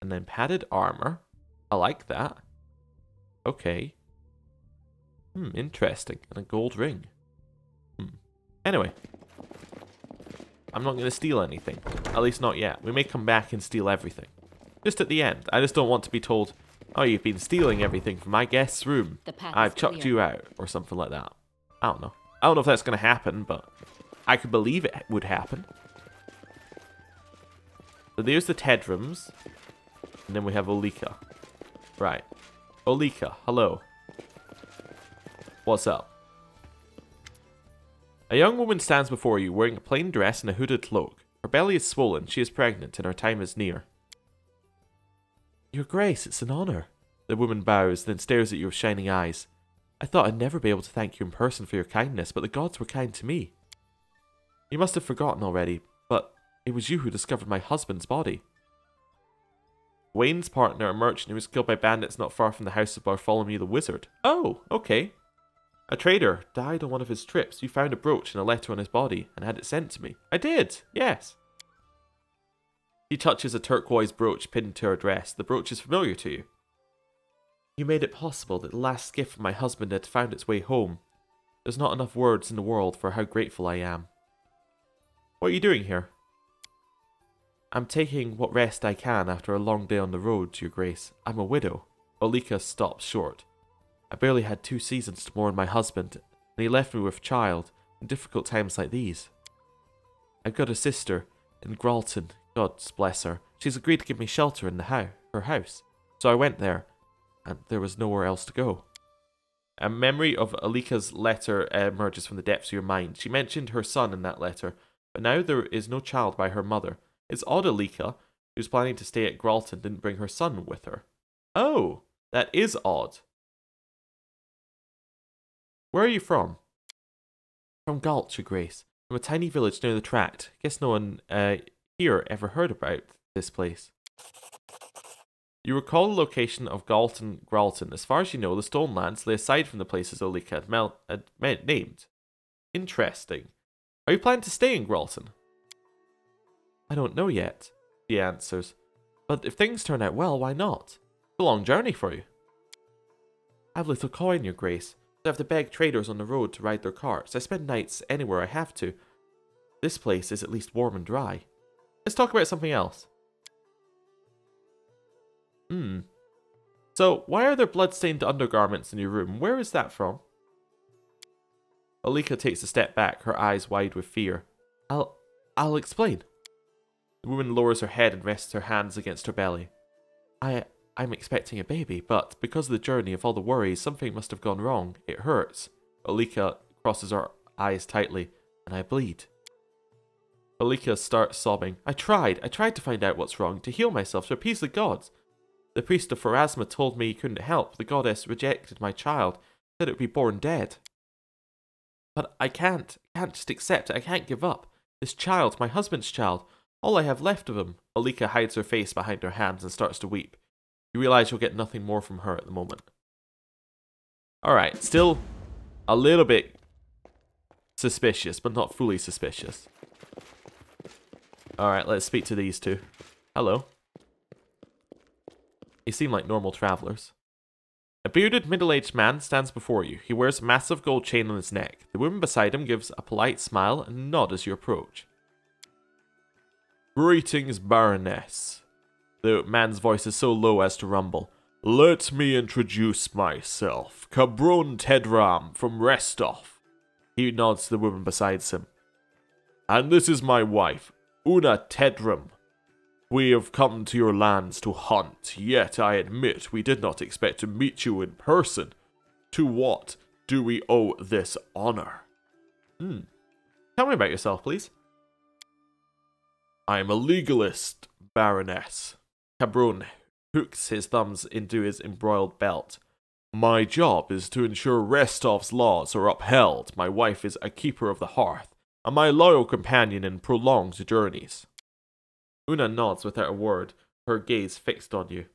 And then padded armor. I like that. Okay. Interesting. And a gold ring. Anyway. I'm not going to steal anything. At least not yet. We may come back and steal everything. Just at the end. I just don't want to be told, oh, you've been stealing everything from my guest's room. The path I've is chucked clear. you out. Or something like that. I don't know. I don't know if that's going to happen, but I could believe it would happen. So there's the Tedrums. And then we have Olika. Right. Olika, hello. What's up? A young woman stands before you wearing a plain dress and a hooded cloak. Her belly is swollen, she is pregnant, and her time is near. Your Grace, it's an honor. The woman bows, then stares at you with shining eyes. I thought I'd never be able to thank you in person for your kindness, but the gods were kind to me. You must have forgotten already, but it was you who discovered my husband's body. Wayne's partner, a merchant who was killed by bandits not far from the house of Bartholomew the Wizard. Oh, okay. A trader died on one of his trips. You found a brooch and a letter on his body and had it sent to me. I did, yes. He touches a turquoise brooch pinned to her dress. The brooch is familiar to you. You made it possible that the last gift from my husband had found its way home. There's not enough words in the world for how grateful I am. What are you doing here? I'm taking what rest I can after a long day on the road, Your Grace. I'm a widow. Olika stops short. I barely had 2 seasons to mourn my husband, and he left me with child in difficult times like these. I've got a sister in Gralton. God bless her. She's agreed to give me shelter in her house. So I went there. and there was nowhere else to go. A memory of Alika's letter emerges from the depths of your mind. She mentioned her son in that letter, but now there is no child by her mother. It's odd Alika, who's planning to stay at Gralton, didn't bring her son with her. Oh, that is odd. Where are you from? From Galt, Your Grace. From a tiny village near the tract. Guess no one here ever heard about this place. You recall the location of Galt and Gralton. As far as you know, the stone lands lay aside from the places Alika had named. Interesting. Are you planning to stay in Gralton? I don't know yet, she answers. But if things turn out well, why not? It's a long journey for you. I have little coin, Your Grace. I have to beg traders on the road to ride their carts. I spend nights anywhere I have to. This place is at least warm and dry. Let's talk about something else. So, why are there blood-stained undergarments in your room? Where is that from? Alika takes a step back, her eyes wide with fear. I'll explain. The woman lowers her head and rests her hands against her belly. I'm expecting a baby, but because of the journey of all the worries, something must have gone wrong. It hurts. Alika crosses her eyes tightly, and I bleed. Alika starts sobbing. I tried to find out what's wrong, to heal myself, to appease the gods. The priest of Pharasma told me he couldn't help. The goddess rejected my child, said it would be born dead. But I can't just accept it. I can't give up. This child, my husband's child, all I have left of him. Alika hides her face behind her hands and starts to weep. You realize you'll get nothing more from her at the moment. Alright, still a little bit suspicious, but not fully suspicious. Alright, let's speak to these two. Hello. They seem like normal travelers. A bearded, middle-aged man stands before you. He wears a massive gold chain on his neck. The woman beside him gives a polite smile and a nod as you approach. Greetings, Baroness. The man's voice is so low as to rumble. Let me introduce myself. Cabron Tedram from Restov. He nods to the woman beside him. And this is my wife, Una Tedram. We have come to your lands to hunt, yet I admit we did not expect to meet you in person. To what do we owe this honor? Tell me about yourself, please. I am a legalist, Baroness. Cabron hooks his thumbs into his embroiled belt. My job is to ensure Restov's laws are upheld. My wife is a keeper of the hearth, and my loyal companion in prolonged journeys. Una nods without a word, her gaze fixed on you.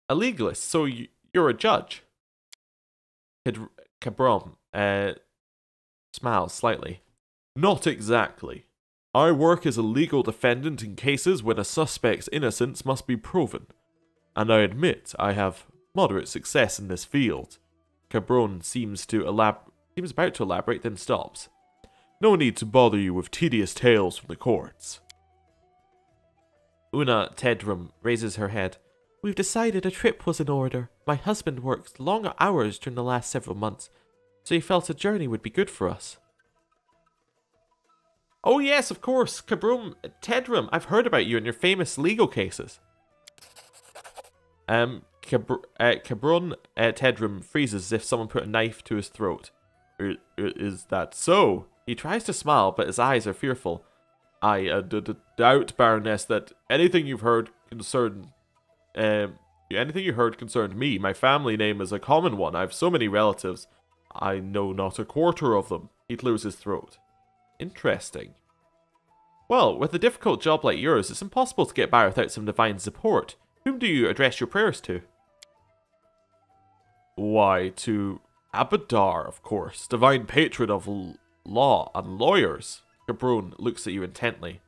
A legalist, so you're a judge? Cabron smiles slightly. Not exactly. I work as a legal defendant in cases when a suspect's innocence must be proven, and I admit I have moderate success in this field. Cabron seems about to elaborate, then stops. No need to bother you with tedious tales from the courts. Una Tedram raises her head. We've decided a trip was in order. My husband worked long hours during the last several months, so he felt a journey would be good for us. Oh yes, of course, Cabron Tedram. I've heard about you and your famous legal cases. Cabron Tedram freezes as if someone put a knife to his throat. Is that so? He tries to smile, but his eyes are fearful. I doubt, Baroness, that anything you heard concerned me. My family name is a common one. I have so many relatives. I know not a quarter of them. He clears his throat. Interesting. Well, with a difficult job like yours, it's impossible to get by without some divine support. Whom do you address your prayers to? Why, to Abadar, of course, divine patron of law and lawyers. Cabron looks at you intently.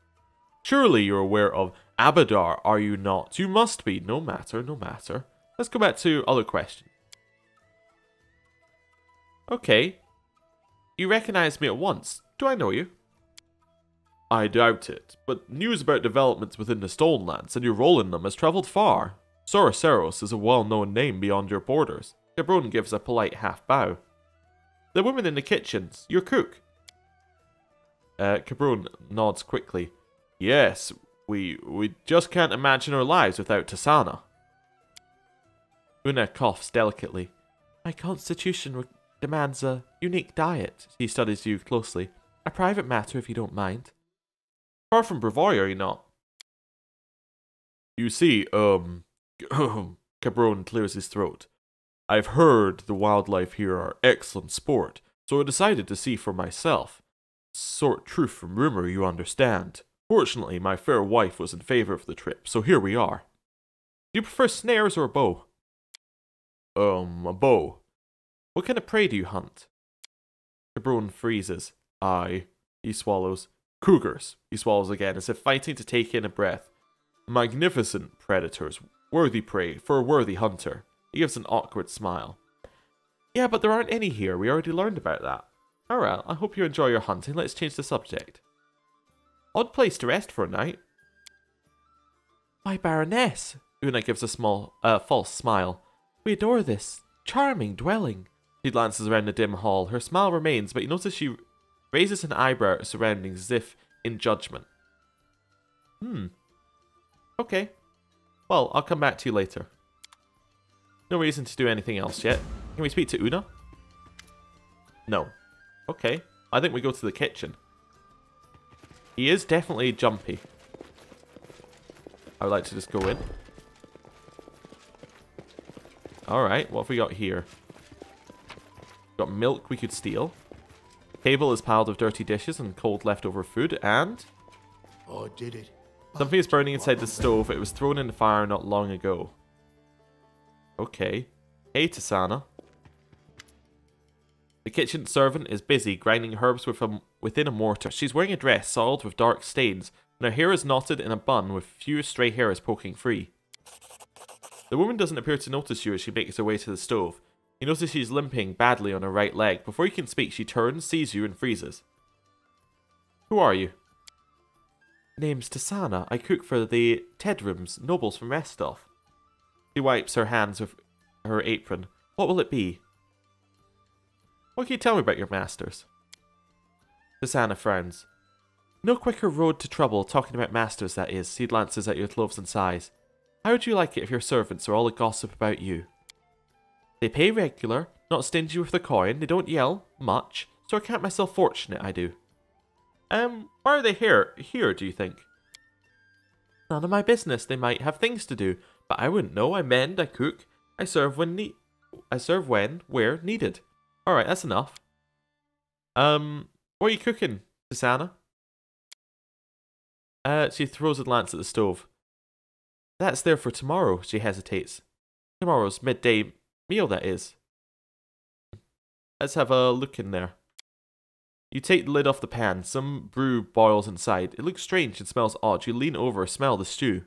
Surely you're aware of Abadar, are you not? You must be. No matter, no matter. Let's go back to other questions. Okay. You recognize me at once. Do I know you? I doubt it, but news about developments within the Stonelands and your role in them has travelled far. Soroceros is a well-known name beyond your borders. Cabron gives a polite half-bow. The woman in the kitchens, your cook. Cabron nods quickly. Yes, we just can't imagine our lives without Tasana. Una coughs delicately. My constitution demands a unique diet. He studies you closely. A private matter if you don't mind. Far from Bravoy, are you not? You see, Cabron clears his throat. I've heard the wildlife here are excellent sport, so I decided to see for myself. Sort truth from rumor, you understand. Fortunately, my fair wife was in favor of the trip, so here we are. Do you prefer snares or a bow? A bow. What kind of prey do you hunt? Cabron freezes. He swallows. Cougars. He swallows again, as if fighting to take in a breath. Magnificent predators. Worthy prey for a worthy hunter. He gives an awkward smile. Yeah, but there aren't any here. We already learned about that. Alright, I hope you enjoy your hunting. Let's change the subject. Odd place to rest for a night. My Baroness. Una gives a false smile. We adore this charming dwelling. She glances around the dim hall. Her smile remains, but you notice she raises an eyebrow at her surroundings as if in judgment. Okay. Well, I'll come back to you later. No reason to do anything else yet. Can we speak to Una? No. Okay. I think we go to the kitchen. He is definitely jumpy. I would like to just go in. Alright, what have we got here? Got milk we could steal. Table is piled with dirty dishes and cold leftover food, and... I did it. something is burning inside the stove. It was thrown in the fire not long ago. Okay. Hey, Tisana. The kitchen servant is busy grinding herbs within a mortar. She's wearing a dress soiled with dark stains, and her hair is knotted in a bun with few stray hairs poking free. The woman doesn't appear to notice you as she makes her way to the stove. You notice she's limping badly on her right leg. Before you can speak, she turns, sees you, and freezes. Who are you? Name's Tisana. I cook for the Tedrums, nobles from Restov. She wipes her hands with her apron. What will it be? What can you tell me about your masters? Tisana frowns. No quicker road to trouble talking about masters, that is. He glances at your clothes and sighs. How would you like it if your servants are all a gossip about you? They pay regular, not stingy with the coin, they don't yell much, so I count myself fortunate, I do. Why are they here, do you think? None of my business. They might have things to do, but I wouldn't know. I mend, I cook, I serve when where needed. Alright, that's enough. What are you cooking, Tisana? She throws a glance at the stove. That's there for tomorrow, she hesitates. Tomorrow's midday meal, that is. Let's have a look in there. You take the lid off the pan. Some brew boils inside. It looks strange and smells odd. You lean over, smell the stew.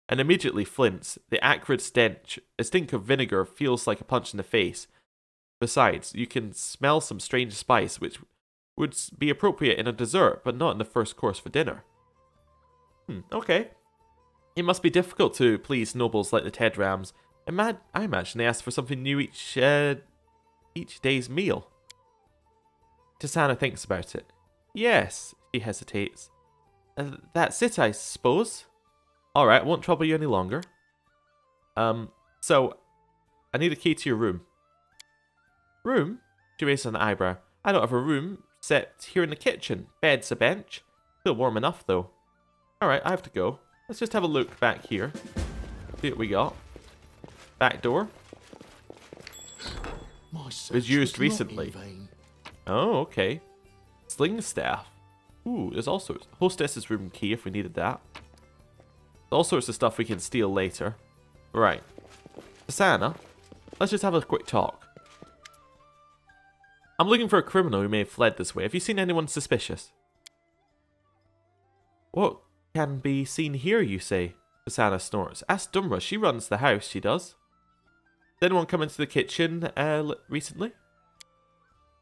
And immediately flints. The acrid stench, a stink of vinegar, feels like a punch in the face. Besides, you can smell some strange spice, which would be appropriate in a dessert, but not in the first course for dinner. Okay. It must be difficult to please nobles like the Tedrams. I imagine they ask for something new each day's meal. Tisana thinks about it. Yes, she hesitates. That's it, I suppose. Alright, won't trouble you any longer. So, I need a key to your room. Room? She raises an eyebrow. I don't have a room, except here in the kitchen. Bed's a bench. Still warm enough, though. Alright, I have to go. Let's just have a look back here. See what we got. Back door. It was used recently. Oh, okay. Sling staff. Ooh, there's all sorts. Hostess's room key if we needed that. All sorts of stuff we can steal later. Right. Tisana, let's just have a quick talk. I'm looking for a criminal who may have fled this way. Have you seen anyone suspicious? What can be seen here, you say? Tisana snorts. Ask Dumra. She runs the house, she does. Did anyone come into the kitchen recently?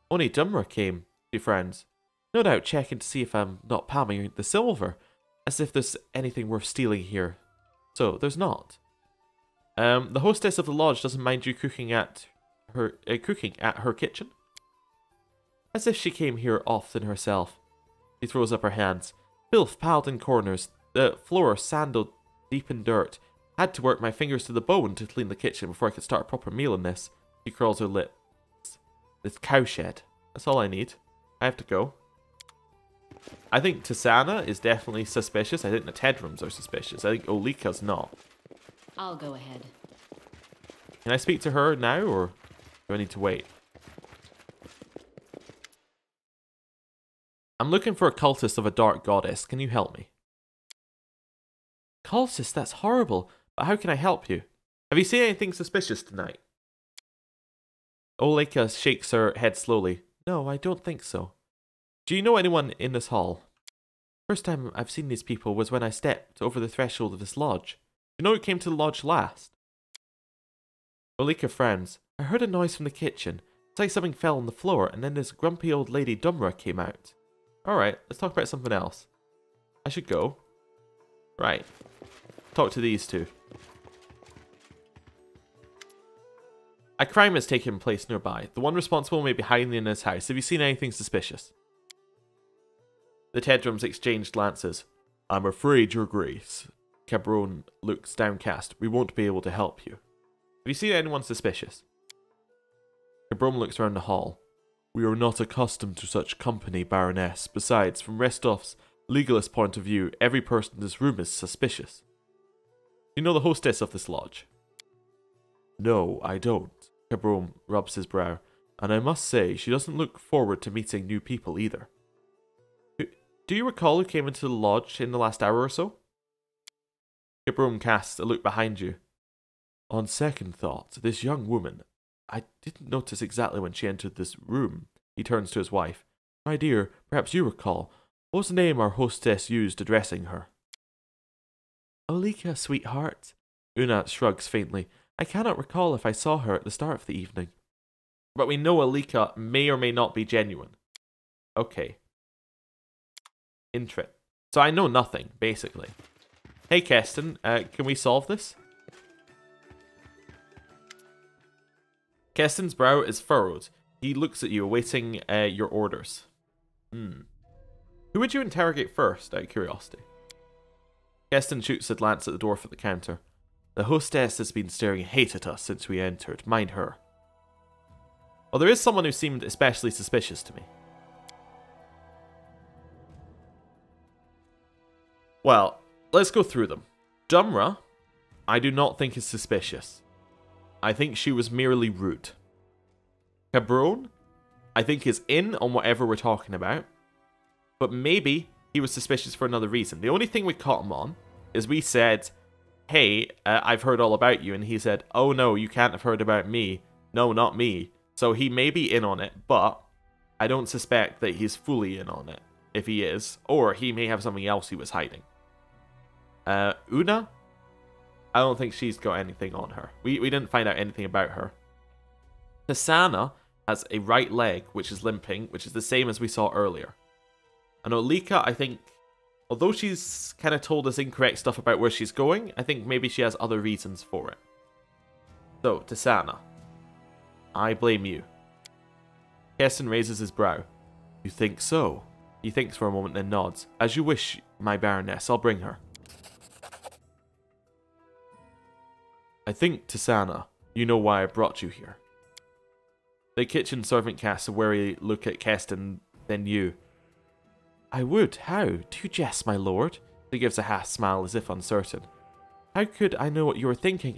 Only Dumra came, she frowns. No doubt checking to see if I'm not palming the silver. As if there's anything worth stealing here. So, there's not. The hostess of the lodge doesn't mind you cooking at her kitchen? As if she came here often herself. She throws up her hands. Filth piled in corners. The floor sandaled deep in dirt. Had to work my fingers to the bone to clean the kitchen before I could start a proper meal in this. She curls her lip. This cowshed. That's all I need. I have to go. I think Tisana is definitely suspicious. I think the Tedrums are suspicious. I think Olika's not. I'll go ahead. Can I speak to her now, or do I need to wait? I'm looking for a cultist of a dark goddess. Can you help me? Cultist? That's horrible. But how can I help you? Have you seen anything suspicious tonight? Olika shakes her head slowly. No, I don't think so. Do you know anyone in this hall? First time I've seen these people was when I stepped over the threshold of this lodge. You know who came to the lodge last? Olika frowns. I heard a noise from the kitchen. It's like something fell on the floor, and then this grumpy old lady Dumra came out. Alright, let's talk about something else. I should go. Right. Talk to these two. A crime has taken place nearby. The one responsible may be hiding in his house. Have you seen anything suspicious? The Tedrums exchange glances. I'm afraid, Your Grace. Cabron looks downcast. We won't be able to help you. Have you seen anyone suspicious? Cabron looks around the hall. We are not accustomed to such company, Baroness. Besides, from Restov's legalist point of view, every person in this room is suspicious. You know the hostess of this lodge? No, I don't. Cabron rubs his brow. And I must say, she doesn't look forward to meeting new people either. Do you recall who came into the lodge in the last hour or so? Cabron casts a look behind you. On second thought, this young woman, I didn't notice exactly when she entered this room. He turns to his wife. My dear, perhaps you recall. What was the name our hostess used addressing her? Olika, sweetheart. Una shrugs faintly. I cannot recall if I saw her at the start of the evening. But we know Olika may or may not be genuine. Okay. Interesting. So I know nothing, basically. Hey, Keston, can we solve this? Keston's brow is furrowed. He looks at you, awaiting your orders. Who would you interrogate first, out of curiosity? Keston shoots a glance at the door for the counter. The hostess has been staring hate at us since we entered. Mind her. Well, there is someone who seemed especially suspicious to me. Well, let's go through them. Dumra, I do not think is suspicious. I think she was merely rude. Cabron, I think is in on whatever we're talking about. But maybe he was suspicious for another reason. The only thing we caught him on is we said, hey, I've heard all about you. And he said, oh no, you can't have heard about me. No, not me. So he may be in on it, but I don't suspect that he's fully in on it. If he is. Or he may have something else he was hiding. Una? I don't think she's got anything on her. We didn't find out anything about her. Tisana has a right leg, which is limping, which is the same as we saw earlier. And Olika, I think, although she's kind of told us incorrect stuff about where she's going, I think maybe she has other reasons for it. So, Tisana, I blame you. Keston raises his brow. You think so? He thinks for a moment, then nods. As you wish, my Baroness, I'll bring her. I think, Tisana, you know why I brought you here. The kitchen servant casts a wary look at Keston, then you. I would. How? Do you jest, my lord? He gives a half smile as if uncertain. How could I know what you were thinking?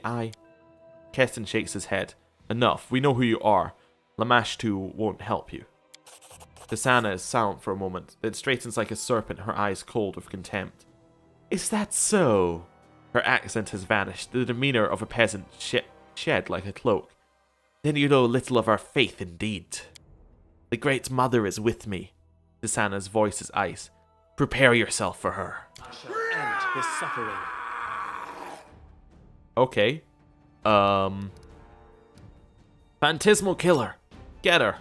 Keston shakes his head. Enough. We know who you are. Lamash too won't help you. Tisana is silent for a moment, then straightens like a serpent, her eyes cold with contempt. Is that so? Her accent has vanished, the demeanour of a peasant shed like a cloak. Then you know little of our faith indeed. The Great Mother is with me. Tisana's voice is ice. Prepare yourself for her. I shall end this suffering. Okay. Phantasmal Killer. Get her.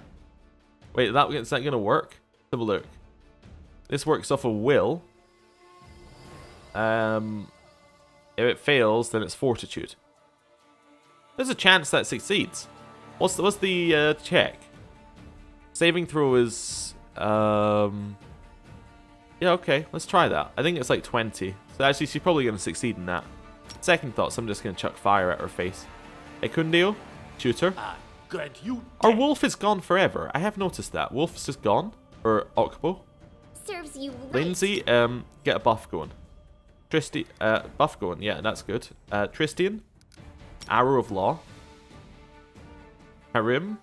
Wait, is that going to work? Let's have a look. This works off a will. If it fails, then it's Fortitude. There's a chance that succeeds. What's the check? Saving throw is... Yeah, okay. Let's try that. I think it's like 20. So actually, she's probably going to succeed in that. Second thoughts, I'm just going to chuck fire at her face. Ekundio, shooter. I grant you Our death. wolf is gone forever. I have noticed that. Wolf's just gone. Or Okbo. Serves you right. Lindsay, get a buff going. Buff going. Yeah, that's good. Tristian, Arrow of Law. Harim,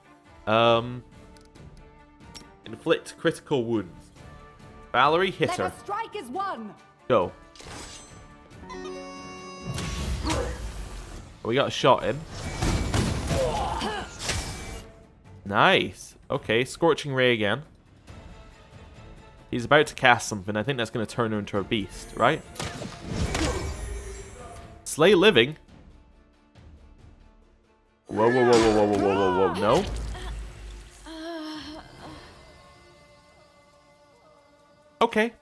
inflict critical wounds. Valerie, hit her. Strike is won. Go. We got a shot in. Nice. Okay, Scorching Ray again. He's about to cast something. I think that's going to turn her into a beast, right? Slay Living. Whoa, whoa, whoa, whoa, whoa, whoa, whoa, whoa, whoa. No. Okay.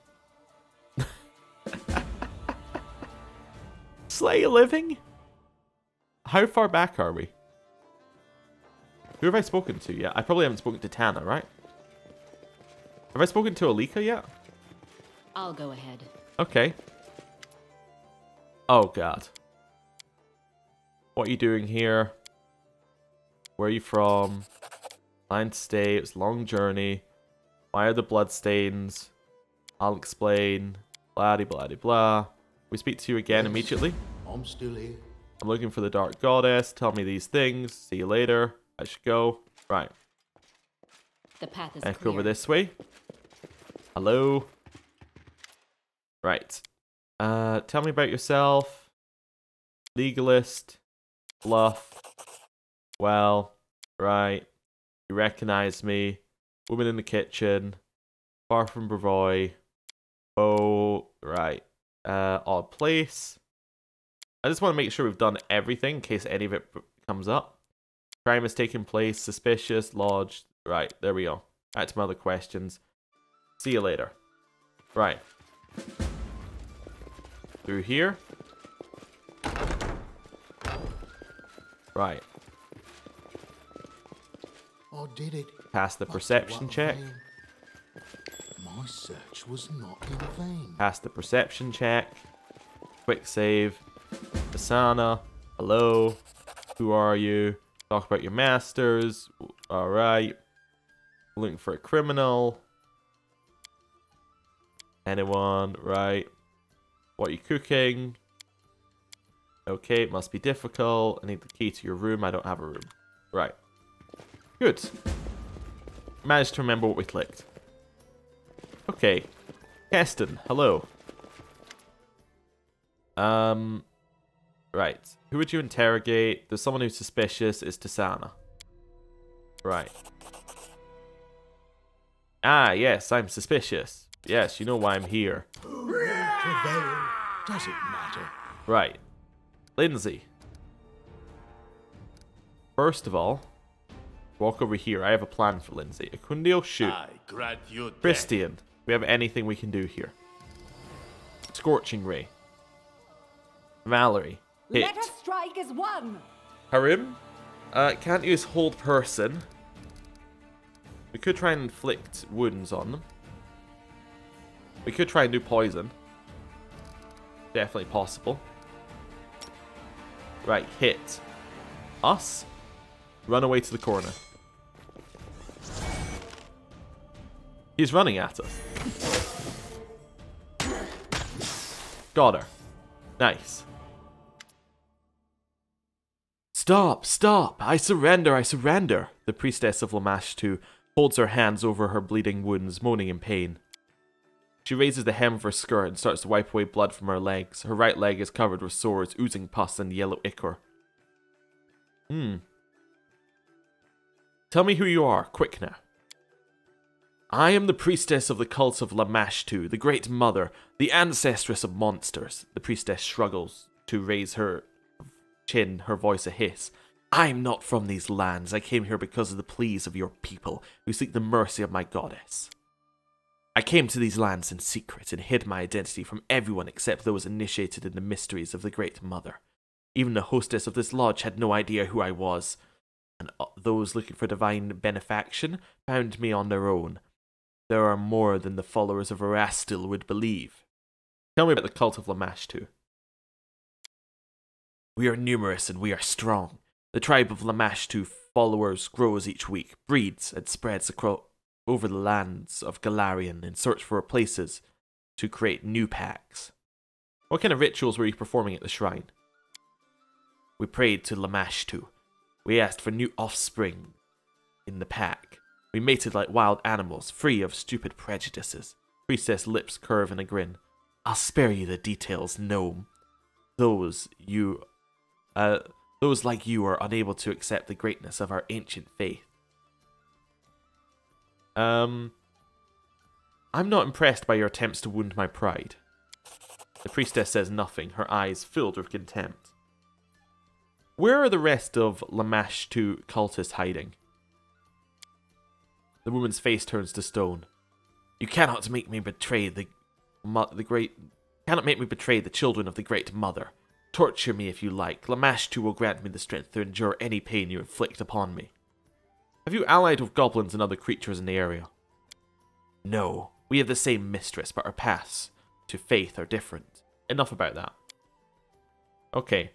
Slay Living? How far back are we? Who have I spoken to yet? I probably haven't spoken to Tana, right? Have I spoken to Alika yet? I'll go ahead. Okay. Oh, God. What are you doing here? Where are you from? Line to stay. It's a long journey. Why are the bloodstains? I'll explain. Blah de blah de blah. We speak to you again Yes, immediately. I'm still here. I'm looking for the Dark Goddess. Tell me these things. See you later. I should go. Right. The path is Back clear. over this way. Hello. Right. Tell me about yourself. Legalist. Bluff. Well. Right. You recognize me. Woman in the kitchen. Far from Bravoy. Oh. Right. Odd place. I just want to make sure we've done everything in case any of it comes up. Crime has taken place. Suspicious. Lodged. Right. There we go. Back to my other questions. See you later. Right. Through here. Right. I did it. Pass the But perception what check. vain. My search was not in vain. Pass the perception check. Quick save. Asana. Hello. Who are you? Talk about your masters. Alright. Looking for a criminal. Anyone? Right. What are you cooking? Okay, it must be difficult. I need the key to your room. I don't have a room. Right. Good. Managed to remember what we clicked. Okay. Keston, hello. Right. Who would you interrogate? There's someone who's suspicious. It's Tisana. Right. Ah, yes, I'm suspicious. Yes, you know why I'm here. Who will prevail? Does it matter? Right. Lindsay. First of all, walk over here. I have a plan for Lindsay. Ekundio, shoot. I grant you death. Christian, we have anything we can do here. Scorching Ray. Valerie, hit. Let us strike is won. Harim, can't use hold person. We could try and inflict wounds on them. We could try and do poison. Definitely possible. Right, hit. Us. Run away to the corner. He's running at us. Got her. Nice. Stop, stop. I surrender, I surrender. The priestess of Lamashtu holds her hands over her bleeding wounds, moaning in pain. She raises the hem of her skirt and starts to wipe away blood from her legs. Her right leg is covered with sores, oozing pus and yellow ichor. Tell me who you are, quick now. I am the priestess of the cult of Lamashtu, the great mother, the ancestress of monsters. The priestess struggles to raise her chin, her voice a hiss. I am not from these lands. I came here because of the pleas of your people, who seek the mercy of my goddess. I came to these lands in secret and hid my identity from everyone except those initiated in the mysteries of the Great Mother. Even the hostess of this lodge had no idea who I was, and those looking for divine benefaction found me on their own. There are more than the followers of Erastil would believe. Tell me about the cult of Lamashtu. We are numerous and we are strong. The tribe of Lamashtu followers grows each week, breeds, and spreads over the lands of Galarian in search for places to create new packs. What kind of rituals were you performing at the shrine? We prayed to Lamashtu. We asked for new offspring in the pack. We mated like wild animals, free of stupid prejudices. Priestess lips curve in a grin. I'll spare you the details, gnome. Those like you are unable to accept the greatness of our ancient faith. I'm not impressed by your attempts to wound my pride. The priestess says nothing, her eyes filled with contempt. Where are the rest of Lamashtu cultists hiding? The woman's face turns to stone. You cannot make me betray the children of the Great Mother. Torture me if you like. Lamashtu will grant me the strength to endure any pain you inflict upon me. Have you allied with goblins and other creatures in the area? No. We have the same mistress, but our paths to faith are different. Enough about that. Okay.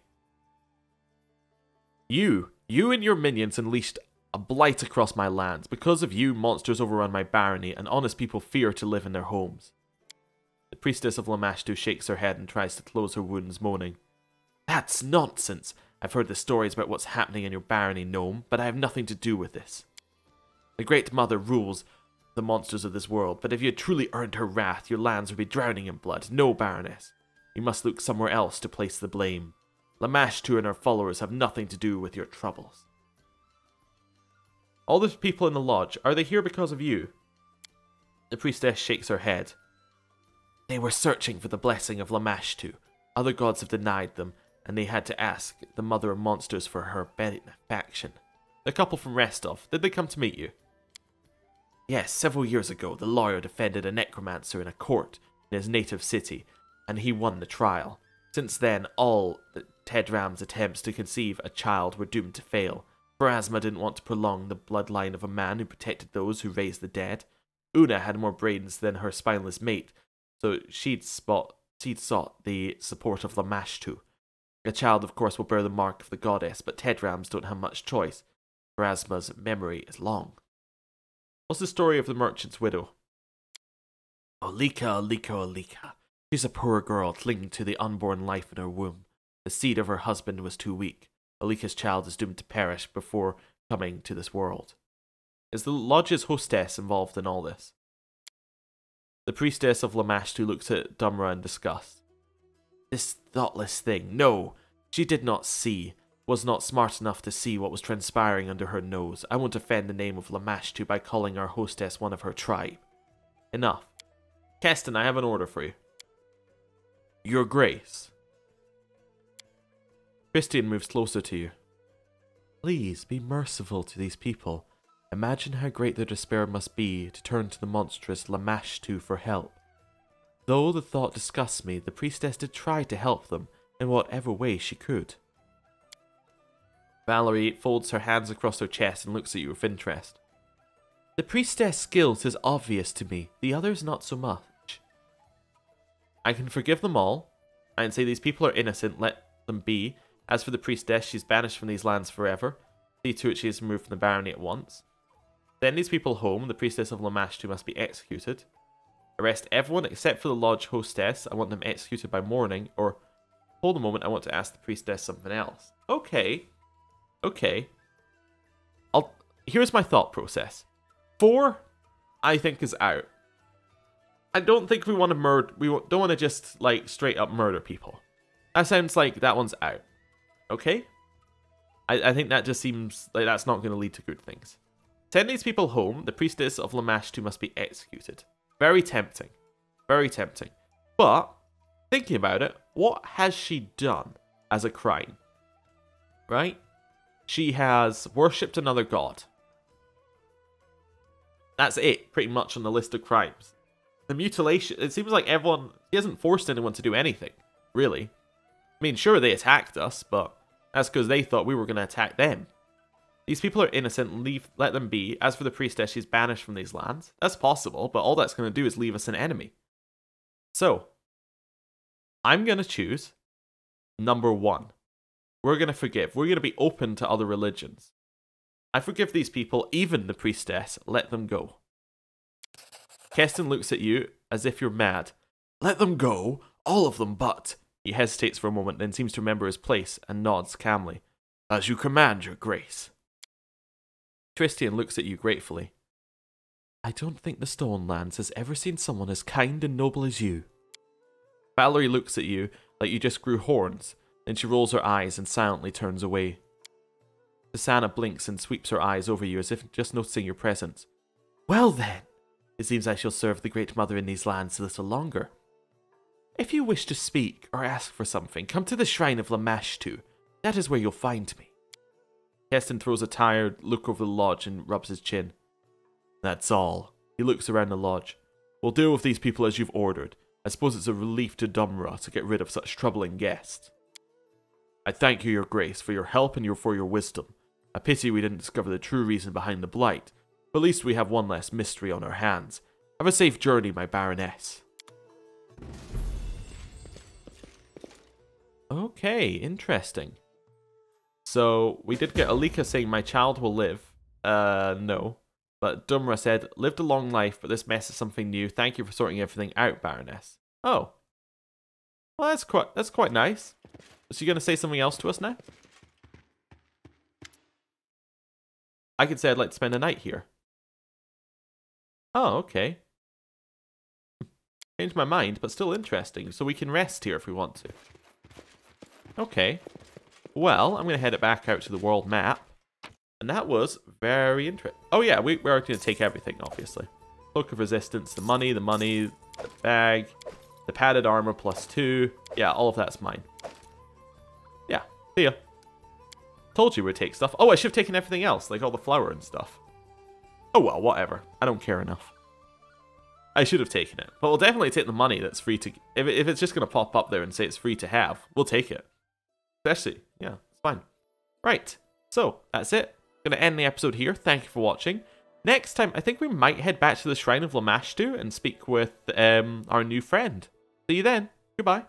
You and your minions unleashed a blight across my lands. Because of you, monsters overrun my barony, and honest people fear to live in their homes. The priestess of Lamashtu shakes her head and tries to close her wounds, moaning. That's nonsense. I've heard the stories about what's happening in your barony, gnome, but I have nothing to do with this. The Great Mother rules the monsters of this world, but if you had truly earned her wrath, your lands would be drowning in blood. No, Baroness. You must look somewhere else to place the blame. Lamashtu and her followers have nothing to do with your troubles. All those people in the lodge, are they here because of you? The priestess shakes her head. They were searching for the blessing of Lamashtu. Other gods have denied them, and they had to ask the Mother of Monsters for her benefaction. The couple from Restov, did they come to meet you? Yes, several years ago, the lawyer defended a necromancer in a court in his native city, and he won the trial. Since then, all Tedram's attempts to conceive a child were doomed to fail. Pharasma didn't want to prolong the bloodline of a man who protected those who raised the dead. Una had more brains than her spineless mate, so she'd sought the support of Lamashtu. A child, of course, will bear the mark of the goddess, but Tedrams don't have much choice. Pharasma's memory is long. What's the story of the merchant's widow? Olika. She's a poor girl clinging to the unborn life in her womb. The seed of her husband was too weak. Olika's child is doomed to perish before coming to this world. Is the lodge's hostess involved in all this? The priestess of Lamashtu looks at Dumra in disgust. This thoughtless thing. No, she did not see. Was not smart enough to see what was transpiring under her nose. I won't offend the name of Lamashtu by calling our hostess one of her tribe. Enough. Keston, I have an order for you. Your Grace. Christian moves closer to you. Please be merciful to these people. Imagine how great their despair must be to turn to the monstrous Lamashtu for help. Though the thought disgusts me, the priestess did try to help them in whatever way she could. Valerie folds her hands across her chest and looks at you with interest. The priestess' skills is obvious to me, the others not so much. I can forgive them all. I can say these people are innocent, let them be. As for the priestess, she's banished from these lands forever. See to it she is removed from the barony at once. Send these people home, the priestess of Lamashtu must be executed. Arrest everyone except for the lodge hostess, I want them executed by morning, or... Hold a moment, I want to ask the priestess something else. Okay. Here's my thought process. 4, I think, is out. I don't think we want to murder... We don't want to just, like, straight up murder people. That sounds like that one's out. Okay? I think that just seems like that's not going to lead to good things. Send these people home. The priestess of Lamashtu must be executed. Very tempting. Very tempting. But, thinking about it, what has she done as a crime? Right? She has worshipped another god. That's it, pretty much, on the list of crimes. The mutilation, it seems like everyone... She hasn't forced anyone to do anything, really. I mean, sure, they attacked us, but that's because they thought we were going to attack them. These people are innocent, let them be. As for the priestess, she's banished from these lands. That's possible, but all that's going to do is leave us an enemy. So, I'm going to choose number 1. We're going to forgive. We're going to be open to other religions. I forgive these people, even the priestess. Let them go. Keston looks at you as if you're mad. Let them go? All of them but... He hesitates for a moment, then seems to remember his place and nods calmly. As you command, your grace. Tristian looks at you gratefully. I don't think the Stonelands has ever seen someone as kind and noble as you. Valerie looks at you like you just grew horns, then she rolls her eyes and silently turns away. Susanna blinks and sweeps her eyes over you as if just noticing your presence. Well then, it seems I shall serve the Great Mother in these lands a little longer. If you wish to speak or ask for something, come to the shrine of Lamashtu. That is where you'll find me. Keston throws a tired look over the lodge and rubs his chin. That's all. He looks around the lodge. We'll deal with these people as you've ordered. I suppose it's a relief to Dumra to get rid of such troubling guests. I thank you, your grace, for your help and for your wisdom. A pity we didn't discover the true reason behind the blight, but at least we have one less mystery on our hands. Have a safe journey, my Baroness. Okay, interesting. So, we did get Alika saying, my child will live. No. But Dumra said, lived a long life, but this mess is something new. Thank you for sorting everything out, Baroness. Oh. Well, that's quite nice. Is she going to say something else to us now? I could say I'd like to spend a night here. Oh, okay. Changed my mind, but still interesting. So we can rest here if we want to. Okay. Well, I'm going to head it back out to the world map. And that was very interesting. Oh yeah, we're going to take everything, obviously. Cloak of Resistance, the money, the bag, the padded armor +2. Yeah, all of that's mine. Yeah, see ya. Told you we'd take stuff. Oh, I should have taken everything else, like all the flour and stuff. Oh well, whatever. I don't care enough. I should have taken it. But we'll definitely take the money that's free to... If it's just going to pop up there and say it's free to have, we'll take it. Especially, yeah, it's fine. Right, so that's it. Going to end the episode here. Thank you for watching. Next time, I think we might head back to the Shrine of Lamashtu and speak with our new friend. See you then. Goodbye.